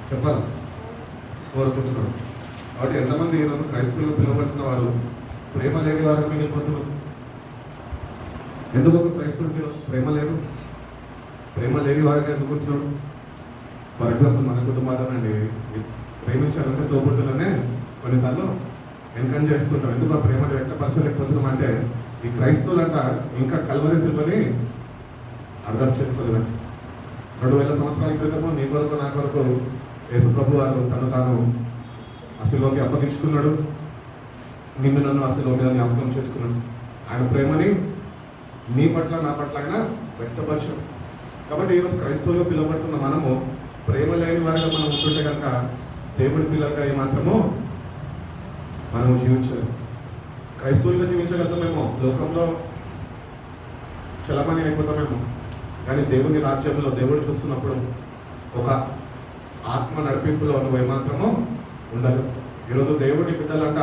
చెప్పాలి కోరుకుంటున్నాను. కాబట్టి ఎంతమంది ఈరోజు క్రైస్తవులు పిలువబడుతున్న వారు ప్రేమ లేని వారుగా మిగిలిపోతున్నారు? ఎందుకు ఒక క్రైస్తవుడికి ప్రేమ లేదు? ప్రేమ లేని వారిగా ఎందుకు ఉంటున్నాడు? ఫర్ ఎగ్జాంపుల్ మన కుటుంబాలనండి, ప్రేమించాలంటే తోబుట్టులనే కొన్నిసార్లు ఎన్కరేజ్ చేస్తుంటాం. ఎందుకు ఆ ప్రేమను వ్యక్తపరచలేకపోతున్నాం అంటే ఈ క్రైస్తవులంట ఇంకా కల్వరి శిల్పని అర్థం చేసుకోలేదండి. 2000 సంవత్సరాల క్రితము నీ కొరకు నా కొరకు యేసు ప్రభు వారు తను తాను అసలులోకి అప్పగించుకున్నాడు. నిన్ను నన్ను అసలు జ్ఞాపకం చేసుకున్నాడు. ఆయన ప్రేమని నీ పట్ల నా పట్ల ఆయన వ్యక్తపరచు. కాబట్టి ఈరోజు క్రైస్తవులుగా పిలువబడుతున్న మనము ప్రేమ లేని వారిగా మనం ఉంటుంటే కనుక దేవుడి పిల్లలుగా ఏమాత్రమో మనము జీవించలేము. క్రైస్తవులుగా జీవించగలుగుతామేమో, లోకంలో చలమణి అయిపోతామేమో, కానీ దేవుని రాజ్యంలో దేవుడు చూస్తున్నప్పుడు ఒక ఆత్మ నడిపింపులో నువ్వు ఏమాత్రమో ఉండదు. ఈరోజు దేవుడి బిడ్డలంట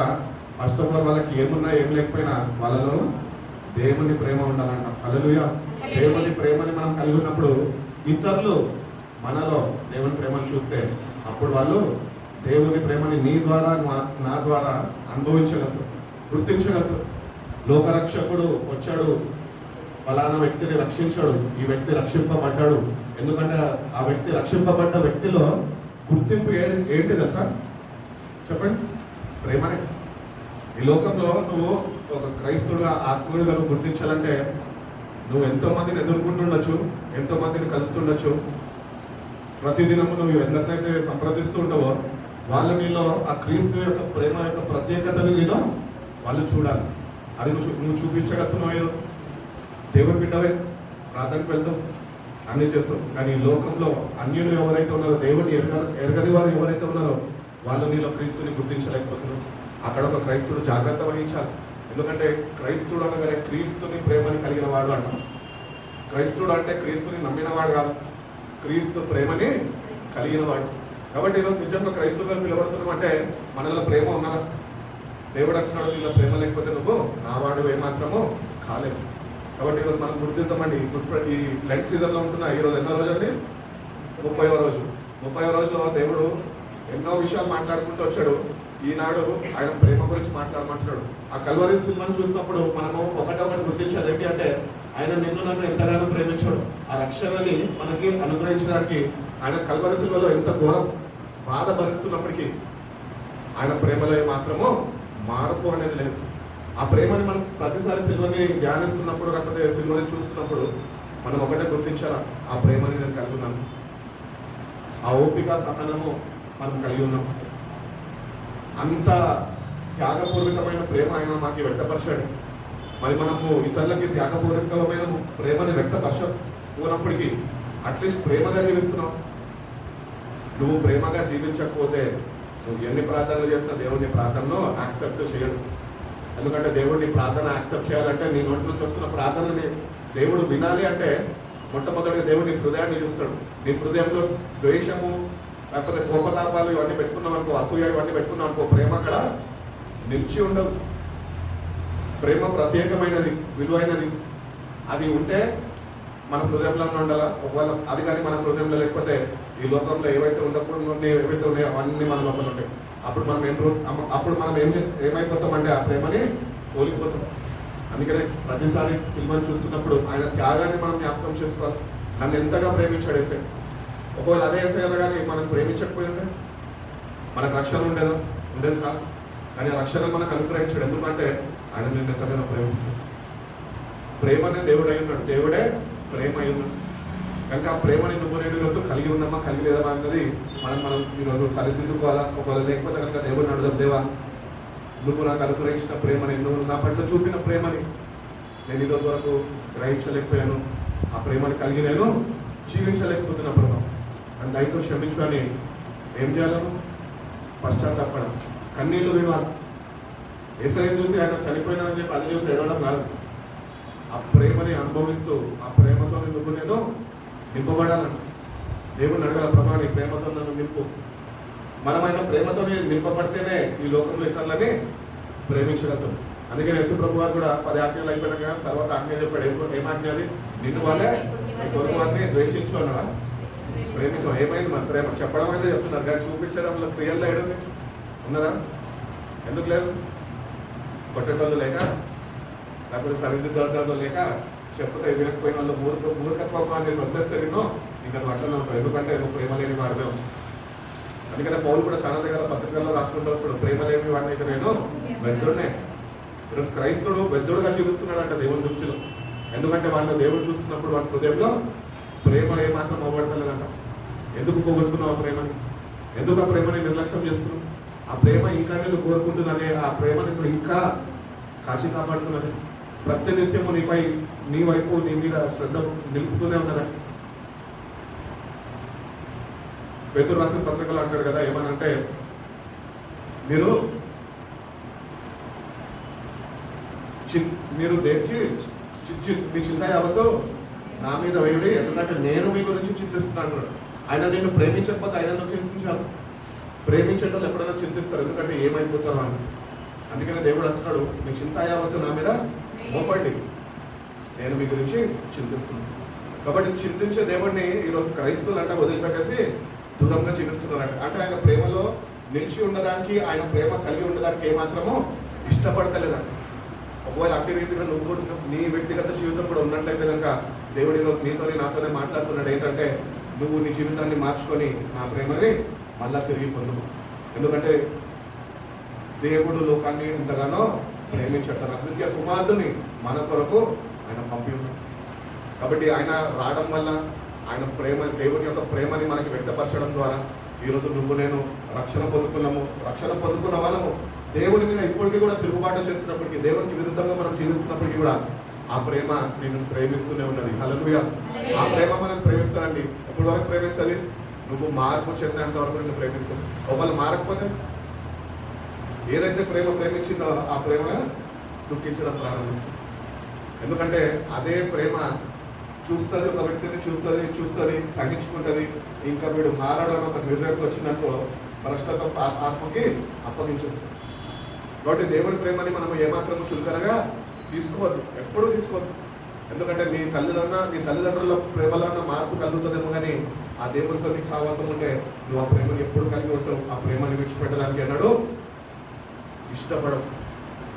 ఫస్ట్ ఆఫ్ ఆల్ వాళ్ళకి ఏమున్నా ఏం లేకపోయినా వాళ్ళలో దేవుని ప్రేమ ఉండాలంట. హల్లెలూయా. దేవుని ప్రేమని మనం కలిగి ఉన్నప్పుడు ఇతరులు మనలో దేవుని ప్రేమను చూస్తే అప్పుడు వాళ్ళు దేవుని ప్రేమని నీ ద్వారా నా ద్వారా అనుభవించగలరు, గుర్తించగలరు. లోకరక్షకుడు వచ్చాడు, ఫలానా వ్యక్తిని రక్షించాడు, ఈ వ్యక్తి రక్షింపబడ్డాడు. ఎందుకంటే ఆ వ్యక్తి రక్షింపబడ్డ వ్యక్తిలో గుర్తింపు ఏంటి తెలుసా? చెప్పండి, ప్రేమనే. ఈ లోకంలో నువ్వు ఒక క్రైస్తవుడుగా ఆత్మీయుడిగా నువ్వు గుర్తించాలంటే నువ్వు ఎంతో మందిని ఎదుర్కొంటుండొచ్చు, ఎంతో మందిని కలుస్తుండొచ్చు. ప్రతిదినము నువ్వు ఎందరినైతే సంప్రదిస్తూ ఉంటావో వాళ్ళు నీలో ఆ క్రీస్తు యొక్క ప్రేమ యొక్క ప్రత్యేకతని నీలో వాళ్ళు చూడాలి. అది నువ్వు చూపించగలుగుతున్నావు. ఈరోజు దేవుని బిడ్డవే, ప్రార్థనకు వెళ్తావు, అన్నీ చేస్తావు. కానీ ఈ లోకంలో అన్యులు ఎవరైతే ఉన్నారో, దేవుని ఎరగని వారు ఎవరైతే ఉన్నారో వాళ్ళు నీలో క్రీస్తుని గుర్తించలేకపోతున్నారు. అక్కడ ఒక క్రైస్తుడు జాగ్రత్త వహించాలి. ఎందుకంటే క్రైస్తుడు అనగానే క్రీస్తుని ప్రేమని కలిగిన వాడు అంటాం. క్రైస్తుడు అంటే క్రీస్తుని నమ్మినవాడు కాదు, క్రీస్తు ప్రేమని కలిగిన వాడు. కాబట్టి ఈరోజు నిజంగా క్రైస్తవుగా పిలువబడుతున్నాం అంటే మనలో ప్రేమ ఉన్నదా? దేవుడు అంటున్నాడు, నీలో ప్రేమ లేకపోతే నువ్వు నావాడు ఏమాత్రమో కాలేదు. కాబట్టి ఈరోజు మనం గుర్తిస్తామండి. ఈ లెంట్ సీజన్లో ఉంటున్నా ఈరోజు ఎన్నో రోజు అండి? 30వ రోజు. 30వ రోజులో దేవుడు ఎన్నో విషయాలు మాట్లాడుకుంటూ వచ్చాడు. ఈనాడు ఆయన ప్రేమ గురించి మాట్లాడమంటున్నాడు. ఆ కల్వరి సినిమాను చూసినప్పుడు మనము ఒకటొకటి గుర్తించాలి. ఏంటి అంటే ఆయన నిన్ను నన్ను ఎంతగానో ప్రేమించాడు. ఆ రక్షణని మనకి అనుగ్రహించడానికి ఆయన కల్వరి సినిమాలో ఎంత ఘోరం బాధ భరిస్తున్నప్పటికీ ఆయన ప్రేమలో మాత్రమో మార్పు అనేది లేదు. ఆ ప్రేమని మనం ప్రతిసారి సిల్వని ధ్యానిస్తున్నప్పుడు, లేకపోతే సిల్వని చూస్తున్నప్పుడు మనం ఒకటే గుర్తించాలా, ఆ ప్రేమని నేను కలిగి ఉన్నాను, ఆ ఓపిక సహనము మనం కలిగి ఉన్నాం. అంత త్యాగపూర్వకమైన ప్రేమ ఆయన మాకు వ్యక్తపరిచాడు. మరి మనము ఇతరులకి త్యాగపూర్వకమైన ప్రేమని వ్యక్తపరచకపోయినప్పటికీ అట్లీస్ట్ ప్రేమగా జీవిస్తున్నాం. నువ్వు ప్రేమగా జీవించకపోతే నువ్వు ఎన్ని ప్రార్థనలు చేసినా దేవుడిని ప్రార్థనను యాక్సెప్ట్ చేయడు. ఎందుకంటే దేవుడిని ప్రార్థన యాక్సెప్ట్ చేయాలంటే నీ నోటి నుంచి వస్తున్న ప్రార్థనని దేవుడు వినాలి అంటే మొట్టమొదటిగా దేవుడు నీ హృదయాన్ని చూస్తాడు. నీ హృదయంలో ద్వేషము, లేకపోతే కోపతాపాలు ఇవన్నీ పెట్టుకున్నావు అనుకో, అసూయ ఇవన్నీ పెట్టుకున్నావు అనుకో, ప్రేమ అక్కడ నిలిచి ఉండదు. ప్రేమ ప్రత్యేకమైనది, విలువైనది. అది ఉంటే మన హృదయంలోనే ఉండాలా. ఒకవేళ అది కానీ మన హృదయంలో లేకపోతే ఈ లోకంలో ఏవైతే ఉండకూడదు, ఏవైతే ఉన్నాయో అవన్నీ మన లోపల ఉంటాయి. అప్పుడు మనం ఏమైపోతామంటే ఆ ప్రేమని కోల్పోతాం. అందుకనే ప్రతిసారి సినిమాని చూస్తున్నప్పుడు ఆయన త్యాగాన్ని మనం జ్ఞాపకం చేసుకోవాలి. నన్ను ఎంతగా ప్రేమించాడు ఏసై. ఒకవేళ అదే ఏసైనా కానీ మనం ప్రేమించకపోయింటే మనకు రక్షణ ఉండేది కాదు. కానీ ఆ రక్షణ మనకు అనుగ్రహించాడు. ఎందుకంటే ఆయన నిన్ను ఎంతగానో ప్రేమిస్తాడు. ప్రేమనే దేవుడు అయి ఉన్నాడు, దేవుడే ప్రేమ అయి ఉన్నాడు. కనుక ఆ ప్రేమని నువ్వు నేను ఈరోజు కలిగి ఉన్నామా కలిగి లేదమా అన్నది మనం ఈరోజు సరిదిద్దుకోవాలా. ఒకవేళ లేకపోతే కనుక దేవుడిని అడుగుదాం, దేవా నువ్వు నాకు అనుగ్రహించిన ప్రేమని, నువ్వు నా పట్ల చూపిన ప్రేమని నేను ఈరోజు వరకు గ్రహించలేకపోయాను, ఆ ప్రేమని కలిగి నేను జీవించలేకపోతున్నా ప్రభావం అని దయతో క్షమించు అని ఏం చేయాలను? పశ్చాత్తాపడం, కన్నీళ్లు విడవాలి. ఏసైని చూసి ఆయన చనిపోయినానని చెప్పి అది చూసి ఏడవడం కాదు. ఆ ప్రేమని అనుభవిస్తూ ఆ ప్రేమతో నువ్వు నేను నింపబడాలను. దేవుడిని అడగాల, ప్రభా నీ ప్రేమతో నన్ను నింపు. మనమైన ప్రేమతోనే నింపబడితేనే ఈ లోకంలో ఇతరులని ప్రేమించగలుగుతాం. అందుకని యేసు ప్రభు వారు కూడా 10 ఆజ్ఞలు అయిపోయినాక తర్వాత ఆజ్ఞ చెప్పాడు. ఏం ఆజ్ఞ అది? నిన్ను వాళ్ళే పొరుగు వారిని ద్వేషించు అన్నాడా? ప్రేమించడం ఏమైంది మరి ప్రేమ చెప్పడం అయితే చెప్తున్నారు కానీ చూపించడంలో క్రియల్లో ఏడుంది ఉన్నదా? ఎందుకు లేదు? కొట్టేటోళ్ళు లేక, లేకపోతే సరిదిద్దోళ్ళు లేక, చెప్తే వినకపోయిన వాళ్ళు మూర్ఖత్వం అనేసి వదిలేస్తే నిన్ను ఇంకా నువ్వు అట్లనే ఉంటావు. ఎందుకంటే నువ్వు ప్రేమ లేని వాడివే. అందుకనే పౌలు కూడా చాలా దగ్గర పత్రికల్లో రాసుకుంటూ వస్తాడు, ప్రేమ లేని వాడిని అయితే నేను వెద్దుడినే. ఈరోజు క్రైస్తవుడు వెద్దుడుగా చూపిస్తున్నాడంట దేవుని దృష్టిలో. ఎందుకంటే వాళ్ళ దేవుడు చూస్తున్నప్పుడు వాళ్ళ హృదయంలో ప్రేమ ఏమాత్రం అవ్వబడతలేదంట. ఎందుకు పోగొట్టుకున్నావు ఆ ప్రేమని? ఎందుకు ఆ ప్రేమని నిర్లక్ష్యం చేస్తున్నావు? ఆ ప్రేమ ఇంకా నేను కోరుకుంటున్నదే, ఆ ప్రేమని ఇప్పుడు ఇంకా కాచి కాపాడుతున్నది. ప్రతినిత్యము నీ వైపు నీ మీద శ్రద్ధ నిలుపుతూనే ఉన్నదా? పేతురు రాసిన పత్రికలు అంటాడు కదా, ఏమనంటే మీరు దేనికి మీ చింత యావతో నా మీద వేయుడి, ఎందుకంటే నేను మీ గురించి చింతిస్తున్నాను. ఆయన నిన్ను ప్రేమించకపోతే ఆయన నువ్వు చింతించాలి. ప్రేమించేటోళ్ళు ఎప్పుడైనా చింతిస్తారు, ఎందుకంటే ఏమైపోతారు అని. అందుకనే దేవుడు అంటున్నాడు, మీ చింత యావత్తు నా మీద మోపండి, నేను మీ గురించి చింతిస్తున్నాను. కాబట్టి చింతించే దేవుడిని ఈరోజు క్రైస్తవులు అంటే వదిలిపెట్టేసి దూరంగా జీవిస్తున్నారంట. అంటే ఆయన ప్రేమలో నిలిచి ఉండడానికి, ఆయన ప్రేమ కలిగి ఉండడానికి ఏమాత్రమో ఇష్టపడతలేదంట. ఒకవేళ అట్టి రీతిగా నువ్వు కూడా నీ వ్యక్తిగత జీవితం కూడా ఉన్నట్లయితే కనుక దేవుడు ఈరోజు నాతోనే మాట్లాడుతున్నాడు. ఏంటంటే నువ్వు నీ జీవితాన్ని మార్చుకొని నా ప్రేమని మళ్ళా తిరిగి పొందుకు. ఎందుకంటే దేవుడు లోకాన్ని ఇంతగానో ప్రేమించాడు, తన అద్వితీయ కుమారుడిని మన కొరకు ఆయన పంపి ఉన్నాడు. కాబట్టి ఆయన రావడం వల్ల ఆయన ప్రేమ, దేవుని యొక్క ప్రేమని మనకి వ్యక్తపరచడం ద్వారా ఈరోజు నువ్వు నేను రక్షణ పొందుకున్న మనము దేవుని మీద ఇప్పటికీ కూడా తిరుగుబాటు చేస్తున్నప్పటికీ, దేవునికి విరుద్ధంగా మనం జీవిస్తున్నప్పటికీ కూడా ఆ ప్రేమ నిన్ను ప్రేమిస్తూనే ఉన్నది. హల్లెలూయా. ఆ ప్రేమ మనం ప్రేమిస్తుందండి. ఎప్పటి వరకు ప్రేమిస్తుంది? నువ్వు మార్పు చెందేంత వరకు నిన్ను ప్రేమిస్తుంది. ఒకవేళ మారకపోతే ఏదైతే ప్రేమ ప్రేమించిందో ఆ ప్రేమ దుఃఖించడం ప్రారంభిస్తుంది. ఎందుకంటే అదే ప్రేమ చూస్తుంది, ఒక వ్యక్తిని చూస్తుంది, సహించుకుంటుంది. ఇంకా వీడు మారడం ఒక నిర్ణయంకి వచ్చిందనుకో భ్రష్టత్వం ఆత్మకి అప్పగించేస్తుంది. కాబట్టి దేవుని ప్రేమని మనం ఏమాత్రము చులకనగా తీసుకోవద్దు, ఎప్పుడూ తీసుకోవద్దు. ఎందుకంటే నీ తల్లిదండ్రుల ప్రేమలో మార్పు కలుగుతుందేమో కానీ ఆ దేవునితో నీకు సావాసం ఉంటే నువ్వు ఆ ప్రేమని ఎప్పుడు కలిగి ఉంటావు. ఆ ప్రేమని విడిచిపెట్టడానికి అన్నాడు ఇష్టపడవు.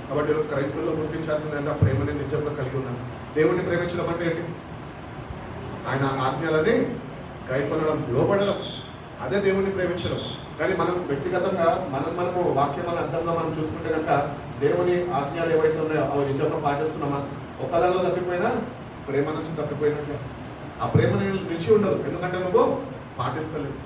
కాబట్టి ఈరోజు క్రైస్తవుల్లో గుర్తించాల్సిందంటే ఆ ప్రేమని నిజంగా కలిగి ఉన్నాను. దేవుడిని ప్రేమించడం అంటే ఏంటి? ఆయన ఆజ్ఞలని కైకొనడం, లోబడడం, అదే దేవుడిని ప్రేమించడం. కానీ మనం వ్యక్తిగతంగా మనము వాక్యం అర్థంలో మనం చూసుకుంటే కనుక దేవుని ఆజ్ఞలు ఏవైతే ఉన్నాయో అవి నిజంగా పాటిస్తున్నామా? ఒకళ్ళలో తప్పిపోయినా ప్రేమ నుంచి తప్పిపోయినట్లే. ఆ ప్రేమని నిలిచి ఉండదు, ఎందుకంటే నువ్వు పాటిస్తలేదు.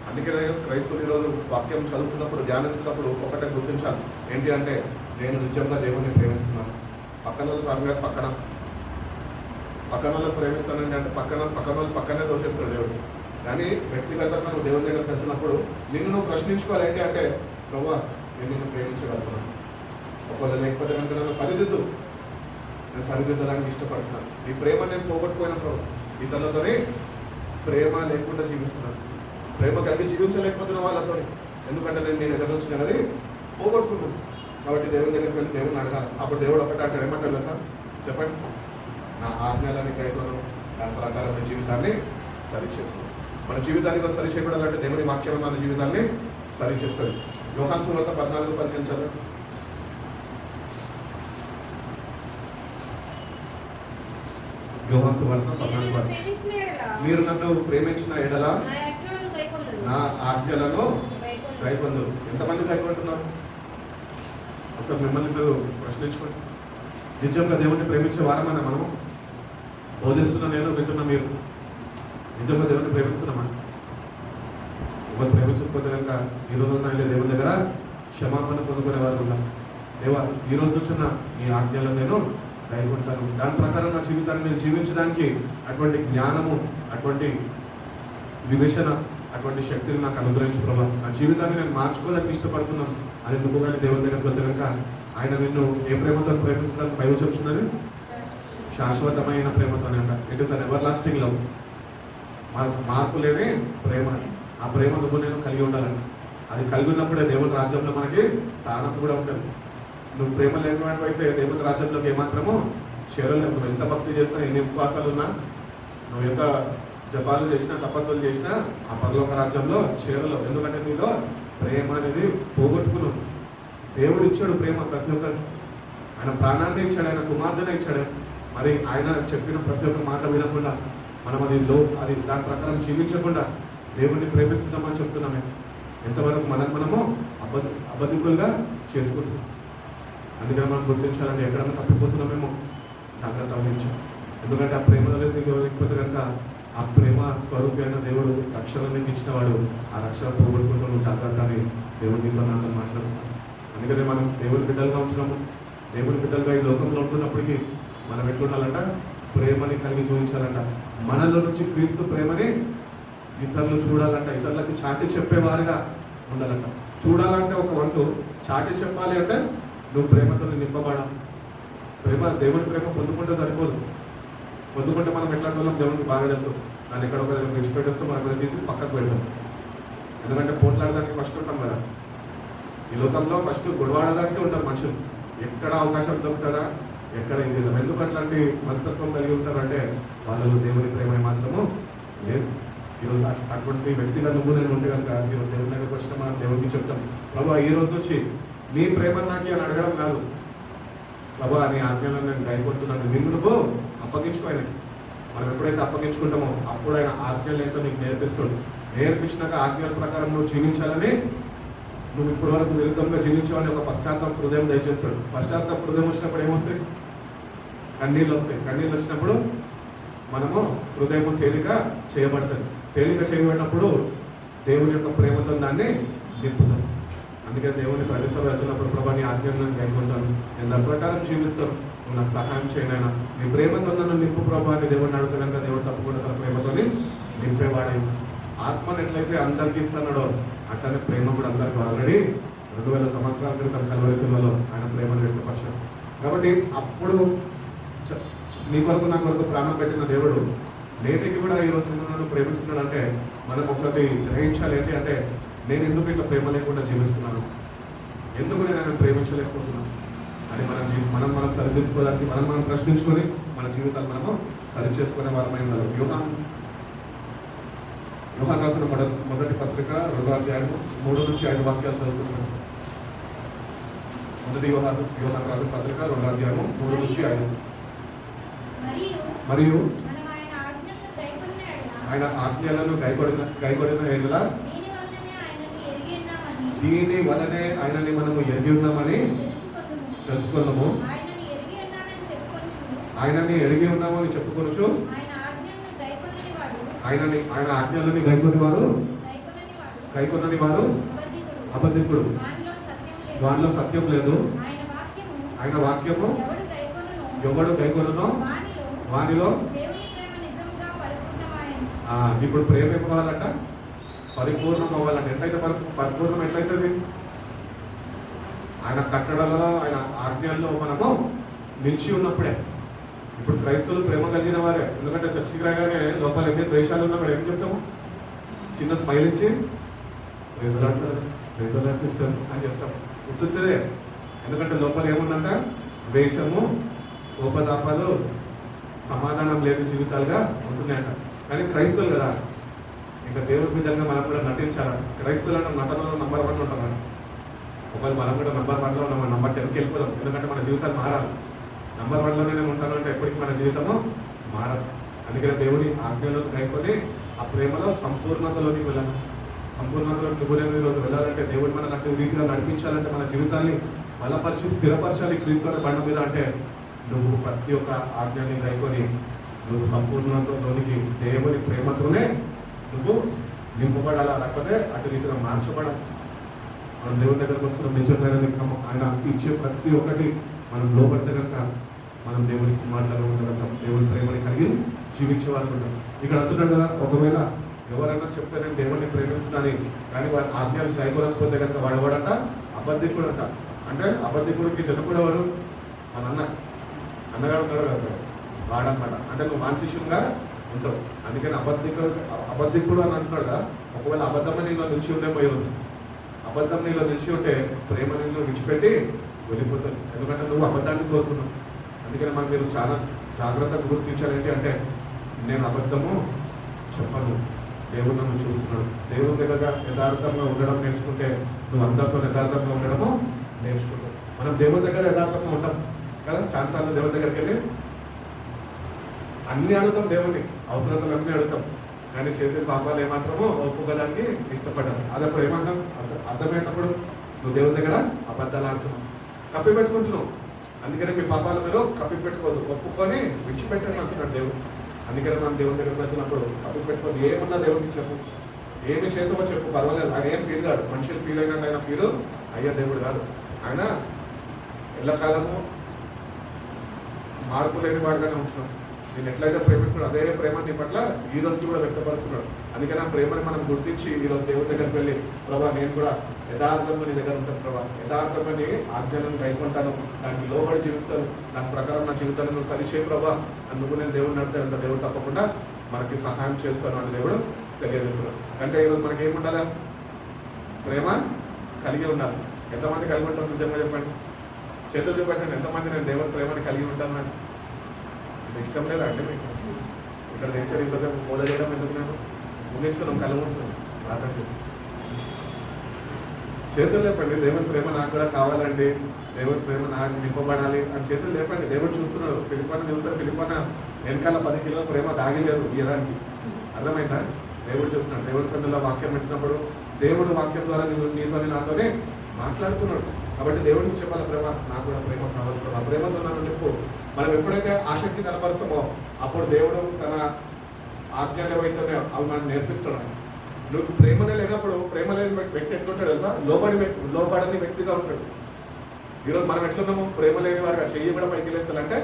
అందుకనే క్రైస్తవులు ఈరోజు వాక్యం చదువుతున్నప్పుడు, ధ్యానిస్తున్నప్పుడు ఒకటే గుర్తించాలి. ఏంటి అంటే నేను నిజంగా దేవుడిని ప్రేమిస్తున్నాను. పక్కన వాళ్ళు ప్రేమిస్తానండి అంటే పక్కనే దోషిస్తాడు దేవుడు. కానీ వ్యక్తిగతంగా నువ్వు దేవుని దగ్గరికి వెళ్తున్నప్పుడు నిన్ను నువ్వు ప్రశ్నించుకోవాలి. ఏంటి అంటే ప్రభువా, నేను నిన్ను ప్రేమించగలుగుతున్నాను. ఒకవేళ లేకపోతే కనుక నన్ను నేను సరిదిద్దడానికి ఇష్టపడుతున్నాను. ఈ ప్రేమ నేను పోగొట్టుకోయిన ప్రభు, ఇతరులతోనే ప్రేమ లేకుండా జీవిస్తున్నాను. ప్రేమ కలిగి జీవించలేకపోతున్న వాళ్ళతో, ఎందుకంటే నేను నీ దగ్గర నుంచి అది పోగొట్టుకుంటున్నాను. కాబట్టి దేవుని దగ్గరికి వెళ్ళి దేవుని అడగాలి. అప్పుడు దేవుడు ఒకటి అంటాడు, ఏమంటాడు సార్ చెప్పండి, నా ఆజ్ఞలని కైకొను, దాని ప్రకారం మీ జీవితాన్ని సరిచేస్తుంది. మన జీవితాన్ని సరి చేయబడాలంటే దేవుని వాక్యం మన జీవితాన్ని సరి చేస్తుంది. యోహాను సువార్త 14:15 చదవండి. యోహాను సువార్త 14:15. మీరు నన్ను ప్రేమించిన ఎడల నా ఆజ్ఞలను కైకొందురు. ఎంతమంది కైకొంటున్నారు? ఒకసారి మిమ్మల్ని మీరు ప్రశ్నించుకోండి. నిజంగా దేవుణ్ణి ప్రేమించే వారమన్నా మనము? బోధిస్తున్నా నేను, వింటున్నా మీరు, నిజంగా దేవుని ప్రేమిస్తున్నామా? ఎవరు ప్రేమించకపోతే కనుక ఈ రోజున దేవుని దగ్గర క్షమాపణ పొందుకునే వారు ఉన్నాం. దేవా, ఈ రోజు నుంచి నీ ఆజ్ఞలను నేను కైకొంటాను, దాని ప్రకారం నా జీవితాన్ని నేను జీవించడానికి అటువంటి జ్ఞానము, అటువంటి వివేచన, అటువంటి శక్తిని నాకు అనుగ్రహించు ప్రభా. నా జీవితాన్ని నేను మార్చుకోవడానికి ఇష్టపడుతున్నాను అని నువ్వు కానీ దేవుని దగ్గరికి వెళ్తే కనుక ఆయన నిన్ను ఏ ప్రేమతో ప్రేమిస్తున్నాను బైబిల్ చెప్తున్నది? శాశ్వతమైన ప్రేమతోనే అంట. It is an ever lasting love. మార్పు లేని ప్రేమ. ఆ ప్రేమ నువ్వు నేను కలిగి ఉండాలని. అది కలిగి ఉన్నప్పుడే దేవుని రాజ్యంలో మనకి స్థానం కూడా ఉంటుంది. నువ్వు ప్రేమ లేనివాడు అయితే దేవుని రాజ్యంలోకి ఏమాత్రము చేరలేవు. నువ్వు ఎంత భక్తి చేసినా, ఎన్ని ఉపవాసాలు ఉన్నా, నువ్వు ఎంత జపాలు చేసినా తపస్సులు చేసినా ఆ పరలోక రాజ్యంలో చేరలేవు. ఎందుకంటే నీలో ప్రేమ అనేది పోగొట్టుకున్నావు. దేవుడు ఇచ్చాడు ప్రేమ ప్రతి ఒక్కరికి. ఆయన ప్రాణాన్ని ఇచ్చాడు, ఆయన కుమార్తెనే ఇచ్చాడు. మరి ఆయన చెప్పిన ప్రతి ఒక్క మాట వినకుండా మనం అది దాని ప్రకారం జీవించకుండా దేవుడిని ప్రేమిస్తున్నామని చెప్తున్నామే. ఎంతవరకు మనము అబద్ధికులుగా చేసుకుంటున్నాం. అందుకని మనం గుర్తించాలంటే ఎక్కడన్నా తప్పిపోతున్నామేమో జాగ్రత్త వహించాం. ఎందుకంటే ఆ ప్రేమలో లేకపోతే కనుక ఆ ప్రేమ స్వరూపి అయిన దేవుడు రక్షణని ఇచ్చిన వాడు ఆ రక్షణ పోగొట్టుకుంటూ నువ్వు జాగ్రత్త అని దేవుడు నీతో నాతో మాట్లాడుతున్నాడు. అందుకనే మనం దేవుని బిడ్డలుగా ఉంటున్నాము. దేవుని బిడ్డలుగా ఈ లోకంలో ఉంటున్నప్పటికీ మనం ఎట్లుండాలంట, ప్రేమని కలిగి చూపించాలంట. మనలో నుంచి క్రీస్తు ప్రేమని ఇతరులు చూడాలంట, ఇతరులకు చాటి చెప్పేవారుగా ఉండాలంట. చూడాలంటే ఒక వంతు, చాటి చెప్పాలి అంటే నువ్వు ప్రేమతో నింపబడాలి. ప్రేమ, దేవుని ప్రేమ పొందుకుంటే సరిపోదు. పొందుకుంటే మనం ఎట్లాంటి వాళ్ళం దేవునికి బాగా తెలుసు. దాన్ని ఎక్కడ ఒక దగ్గర విడిచిపెట్టేస్తే మనం కూడా తీసి పక్కకు పెడతాం. ఎందుకంటే పోట్లాడడానికి ఫస్ట్ ఉంటాం కదా. ఈ లోకంలో ఫస్ట్ గొడవాడడానికి ఉంటారు మనుషులు. ఎక్కడ అవకాశం దొరుకుతుందా, ఎక్కడ ఏం చేద్దాం. ఎందుకు అట్లాంటి మనస్తత్వం కలిగి ఉంటారంటే వాళ్ళలో దేవుని ప్రేమ మాత్రము లేదు. ఈరోజు అటువంటి వ్యక్తిగా నువ్వు నేను ఉంటే కనుక ఈరోజు దేవుని దగ్గరకు వచ్చిన మనం దేవునికి చెప్తాం, ప్రభా ఈ రోజు నుంచి నీ ప్రేమ నాకి అని అడగడం కాదు, ప్రభా నీ ఆజ్ఞలను నేను గైకొంటున్నాను, నిన్ను నువ్వు అప్పగించుకో ఆయనకి. మనం ఎప్పుడైతే అప్పగించుకుంటామో అప్పుడు ఆయన ఆజ్ఞలు ఏంటో నీకు నేర్పిస్తాడు. నేర్పించినాక ఆజ్ఞల ప్రకారం నువ్వు జీవించాలని, నువ్వు ఇప్పటి వరకు విరుద్ధంగా జీవించాలని ఒక పశ్చాత్తాప హృదయం దయచేస్తాడు. పశ్చాత్తాప హృదయం వచ్చినప్పుడు ఏమొస్తాయి? కన్నీళ్ళు వస్తాయి. కన్నీళ్ళు వచ్చినప్పుడు మనము హృదయం తేలిక చేయబడుతుంది. తేలిక చేయబడినప్పుడు దేవుని యొక్క ప్రేమతో దాన్ని నింపుతాం. అందుకని దేవుని ప్రదేశంలో వెళ్తున్నప్పుడు ప్రభా నీ ఆజ్ఞలను కైకొంటాను, నేను దాని ప్రకారం జీవిస్తాను, నువ్వు నాకు సహాయం చేయనైనా, నీ ప్రేమతో నన్ను నింపు ప్రభా అని దేవుడిని అడుగుతున్నాక దేవుడు తప్పకుండా తన ప్రేమతోని నింపేవాడై. ఆత్మను ఎట్లయితే అందరికీ ఇస్తున్నాడో అట్లనే ప్రేమ కూడా అందరికీ ఆల్రెడీ 2000 సంవత్సరాల క్రితం కల్వరి సినిమాలో ఆయన ప్రేమను వ్యక్తపరిచాడు. కాబట్టి అప్పుడు నీ కొరకు నా కొరకు ప్రాణం పెట్టిన దేవుడు నేటికి కూడా ఈ రోజు నన్ను ప్రేమిస్తున్నాడు. అంటే మనం ఒకటి గ్రహించాలి ఏంటి అంటే, నేను ఎందుకు ఇట్లా ప్రేమ లేకుండా జీవిస్తున్నాను, ఎందుకు నేను ఆయన ప్రేమించలేకపోతున్నాను అని మనం సరిదిద్దుకోవడానికి మనం ప్రశ్నించుకొని మన జీవితాలు మనము సరి చేసుకునే వారమై ఉండాలి. యోహాను రాసిన మొదటి పత్రిక 2వ అధ్యాయం 3 నుంచి 5 వాక్యాలు చదువుతున్నాను. మొదటి యోహాను రాసిన పత్రిక 2వ అధ్యాయం 3 నుంచి 5. మరియు ఆయన ఆజ్ఞలను గైకొడిన ఎడల దీని వలనే ఆయనని మనము ఎరిగి ఉన్నామని తెలుసుకున్నాము. ఆయనని ఎరిగి ఉన్నామని చెప్పుకొనుచు ఆయన ఆజ్ఞలని గైకొనని వారు అబద్ధికుడు, వానిలో సత్యం లేదు. ఆయన వాక్యము ఎవడు గైకొననో వానిలో. ఇప్పుడు ప్రేమ ఎప్పుడు కావాలంట? పరిపూర్ణం అవ్వాలంట. ఎట్లయితే పరిపూర్ణం ఎట్లయితుంది? ఆయన కట్టడలలో ఆయన ఆజ్ఞల్లో మనము నిలిచి ఉన్నప్పుడే. ఇప్పుడు క్రైస్తవులు ప్రేమ కలిగిన వారే. ఎందుకంటే చర్చికి రాగానే లోపల ఎన్ని ద్వేషాలు ఉన్నప్పుడు ఏం చెప్తాము? చిన్న స్మైల్ ఇచ్చి రిజల్ట్ సిస్టర్ అని చెప్తాం. గుర్తుంటుందే. ఎందుకంటే లోపల ఏముందంట? ద్వేషము, కోపతాపాలు, సమాధానం లేని జీవితాలుగా ఉంటున్నాయంట. కానీ క్రైస్తవులు కదా, ఇంకా దేవుడి బిడ్డలుగా మనం కూడా నటించాలి. క్రైస్తవులు అంటే నటనలో నంబర్ 1 ఉంటామని. ఒకవేళ మనం కూడా నంబర్ 1లో ఉన్నాం, నంబర్ 10కి వెళ్ళిపోదాం. ఎందుకంటే మన జీవితాలు మారాలి. నంబర్ 1లోనే నేను ఉంటాను అంటే ఎప్పటికీ మన జీవితము మారదు. అందుకనే దేవుని ఆజ్ఞలను గైకొని ఆ ప్రేమలో సంపూర్ణతలోనికి వెళ్ళాలి. సంపూర్ణతలోకి నువ్వు నేను ఈరోజు వెళ్ళాలంటే, దేవుడు మన అట్లా రీతిగా నడిపించాలంటే, మన జీవితాన్ని బలపరిచి స్థిరపరచాలి క్రీస్తు అనే బండ మీద. అంటే నువ్వు ప్రతి ఒక్క ఆజ్ఞని గైకొని నువ్వు సంపూర్ణతలోనికి దేవుని ప్రేమతోనే నువ్వు నింపబడాలా, లేకపోతే అటు రీతిగా మార్చబడాలి. మనం దేవుని దగ్గరకు వస్తున్నాం, నిజంగా ఆయన ఇచ్చే ప్రతి ఒక్కటి మనం లోపడితే కనుక మనం దేవుని కుమారులుగా ఉండగలుగుతాం, దేవుని ప్రేమని కలిగి జీవించే వాళ్ళు ఉంటాం. ఇక్కడ అంటున్నాడు కదా, ఒకవేళ ఎవరైనా చెప్తే నేను దేవుడిని ప్రేమిస్తున్నాను కానీ వారి ఆజ్ఞలు గైకొనకపోతే కనుక వాడవాడంట అబద్ధికుడు అంట. అంటే అబద్ధికుడికి జనకుడు ఎవరు? మన అన్నగాడు ఉంటాడు కదా, వాడన్నమాట. అంటే నువ్వు మానసికంగా ఉంటావు. అందుకని అబద్ధికుడు అని అంటున్నాడు కదా. ఒకవేళ అబద్ధం నీలో నిలిచి ఉందేమో ఈరోజు, అబద్ధం నీలో నిలిచి ఉంటే ప్రేమ నీళ్ళు విడిచిపెట్టి వెళ్ళిపోతుంది. ఎందుకంటే నువ్వు అబద్ధాన్ని కోరుకున్నావు. అందుకని మనం మీరు చాలా జాగ్రత్తగా గుర్తించాలి. ఏంటి అంటే, నేను అబద్ధము చెప్పను. దేవుడు నన్ను చూస్తున్నాడు. దేవుని దగ్గర యథార్థంగా ఉండడం నేర్చుకుంటే నువ్వు అందరితో యథార్థంగా ఉండడము నేర్చుకుంటావు. మనం దేవుని దగ్గర యథార్థంగా ఉంటాం కదా. ఛాన్సార్లు దేవుని దగ్గరికి వెళ్ళి అన్నీ అడుగుతాం, దేవుణ్ణి అవసరతలు అన్నీ అడుగుతాం, కానీ చేసే పాపాలు ఏమాత్రమో ఒప్పుకోదానికి ఇష్టపడ్డాం. అది అప్పుడు ఏమంటాం? అర్థమైనప్పుడు నువ్వు దేవుని దగ్గర అబద్ధాలు ఆడుతున్నావు, కప్పి పెట్టుకుంటున్నావు. అందుకనే మీ పాపాలు మీరు కప్పి పెట్టుకోవద్దు, ఒప్పుకొని విడిచిపెట్టండి అంటున్నాడు దేవుడు. అందుకనే మనం దేవుని దగ్గర వెళ్తున్నప్పుడు కప్పి పెట్టుకోవద్దు. ఏమన్నా దేవుడికి చెప్పు, ఏమి చేసావో చెప్పు, పర్వాలేదు. ఆయన ఏం ఫీల్ కాదు, మనుషులు ఫీల్ అయినట్టు ఆయన ఫీల్ అయ్యా దేవుడు కాదు. ఆయన ఎల్లకాలము మార్పు లేని వాడుగానే ఉంటున్నాడు. నేను ఎట్లయితే ప్రేమిస్తున్నాడు అదే ప్రేమ నీ పట్ల ఈ రోజు కూడా వ్యక్తపరుస్తున్నాడు. అందుకని ఆ ప్రేమని మనం గుర్తించి ఈరోజు దేవుని దగ్గరికి వెళ్ళి, ప్రభా నేను కూడా యథార్థంగా నీ దగ్గర ఉంటాను ప్రభా, యథార్థంగా నీ ఆజ్ఞలను కైకొంటాను, దానికి లోబడి జీవిస్తాను, దాని ప్రకారం నా జీవితాన్ని నువ్వు సరిచే ప్రభా, నువ్వు నేను దేవుడిని నడతానంట. దేవుడు తప్పకుండా మనకి సహాయం చేస్తాను అని దేవుడు తెలియజేస్తున్నాడు. అంటే ఈరోజు మనకి ఏముండాలా? ప్రేమ కలిగి ఉండాలి. ఎంతమంది కలిగి ఉంటారు నిజంగా చెప్పండి, చేతులు చూపెట్టండి. ఎంతమంది నేను దేవుని ప్రేమని కలిగి ఉంటాను? ఇష్టం లేదా అంటే మీకు ఇక్కడ నేర్చారు ఇంతసేపు బోధ చేయడం ఎందుకు? నేను ముగించుకున్నాం, కళ్ళు మూసుకున్నాం, ప్రార్థన చేస్తాం. చేతులు లేపండి. దేవుని ప్రేమ నాకు కూడా కావాలండి, దేవుని ప్రేమ నాకు నింపబడాలి అని చేతులు లేపండి. దేవుడు చూస్తున్నాడు. ఫిలిప్పన్న చూస్తారు, ఫిలిప్పన్న వెనకాల 10 కిలోల ప్రేమ దాగిలేదు ఇయ్యడానికి. అర్థమైందా? దేవుడు చూస్తున్నాడు. దేవుడి సందులో వాక్యం పెట్టినప్పుడు దేవుడు వాక్యం ద్వారా నీతోనే నాతోనే మాట్లాడుతున్నాడు. కాబట్టి దేవుడికి చెప్పాలి, ప్రేమ నాకు కూడా ప్రేమ కావాలి ప్రభా, ప్రేమతో నన్ను నింపు. మనం ఎప్పుడైతే ఆసక్తి కనపరుస్తామో అప్పుడు దేవుడు తన ఆజ్ఞలు ఏవైతే అవి మనం నేర్పిస్తాడు. నువ్వు ప్రేమనే లేనప్పుడు, ప్రేమ లేని వ్యక్తి ఎట్లుంటాడు తెలుసా? లోబడని వ్యక్తిగా ఉంటాడు. ఈరోజు మనం ఎట్లున్నాము? ప్రేమ లేని వారుగా చెయ్యి కూడా పైకి లేస్తానంటే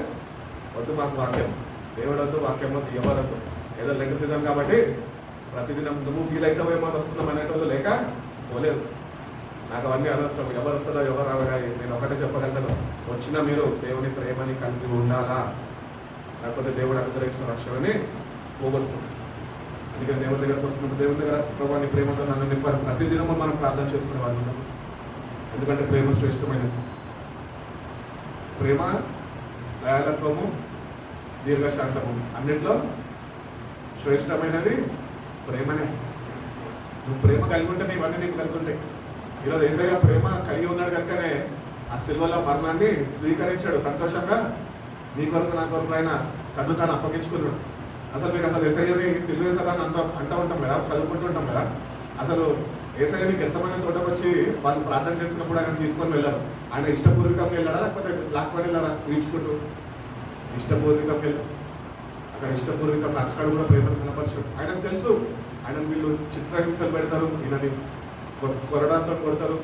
వద్దు మాకు వాక్యం, దేవుడు వద్దు, వాక్యం వద్దు, ఎవరద్దు. ఏదో లెండ్ సీజన్ కాబట్టి ప్రతిదినం నువ్వు ఫీల్ అవుతావేమో అని వస్తున్నాం అనేటోళ్ళు లేక పోలేదు. నాకు అవన్నీ అనవసరం, ఎవరు వస్తారో ఎవరు రావగా. నేను ఒకటే చెప్పగలను, వచ్చిన మీరు దేవుని ప్రేమని కలిగి ఉండాలా, లేకపోతే దేవుడు అనుగ్రహించిన రక్షణని పోగొట్టుకుంటాం. అందుకని దేవుని దగ్గరకు వస్తున్నప్పుడు దేవుని దగ్గర ప్రభా నీ ప్రేమతో నన్ను నింపారు. ప్రతిదినము మనం ప్రార్థన చేసుకునే వాళ్ళు ఉన్నాం. ఎందుకంటే ప్రేమ శ్రేష్టమైనది. ప్రేమ దయాలత్వము దీర్ఘశాంతము అన్నింటిలో శ్రేష్టమైనది ప్రేమనే. నువ్వు ప్రేమ కలిగి ఉంటే ఇవన్నీ నీకు కలిగి ఉంటాయి. ఈరోజు యేసయ్య ప్రేమ కలిగి ఉన్నాడు కనుకనే ఆ సిల్వలో మరణాన్ని స్వీకరించాడు. సంతోషంగా నీ కొరకు నా కొరకు ఆయన తను తాను అప్పగించుకున్నాడు. అసలు మీకు అసలు యేసయ్యని సిల్వేశారని అంటూ ఉంటాం కదా, చదువుకుంటూ ఉంటాం కదా. అసలు యేసయ్యని గెసమనే తోటకు వచ్చి వాళ్ళు ప్రార్థన చేసినప్పుడు ఆయన తీసుకొని వెళ్ళారు. ఆయన ఇష్టపూర్వకంగా వెళ్ళారా లేకపోతే లాక్కొని వెళ్ళారా? ఈడ్చుకుంటూ ఇష్టపూర్వకంగా వెళ్ళారు. అక్కడ ఇష్టపూర్వకంగా అక్కడ కూడా ప్రేమను కనపరచాడు. ఆయనకు తెలుసు ఆయన వీళ్ళు చిత్రహింసలు పెడతారు, ఈయనని కొరడాతో కొడతారు,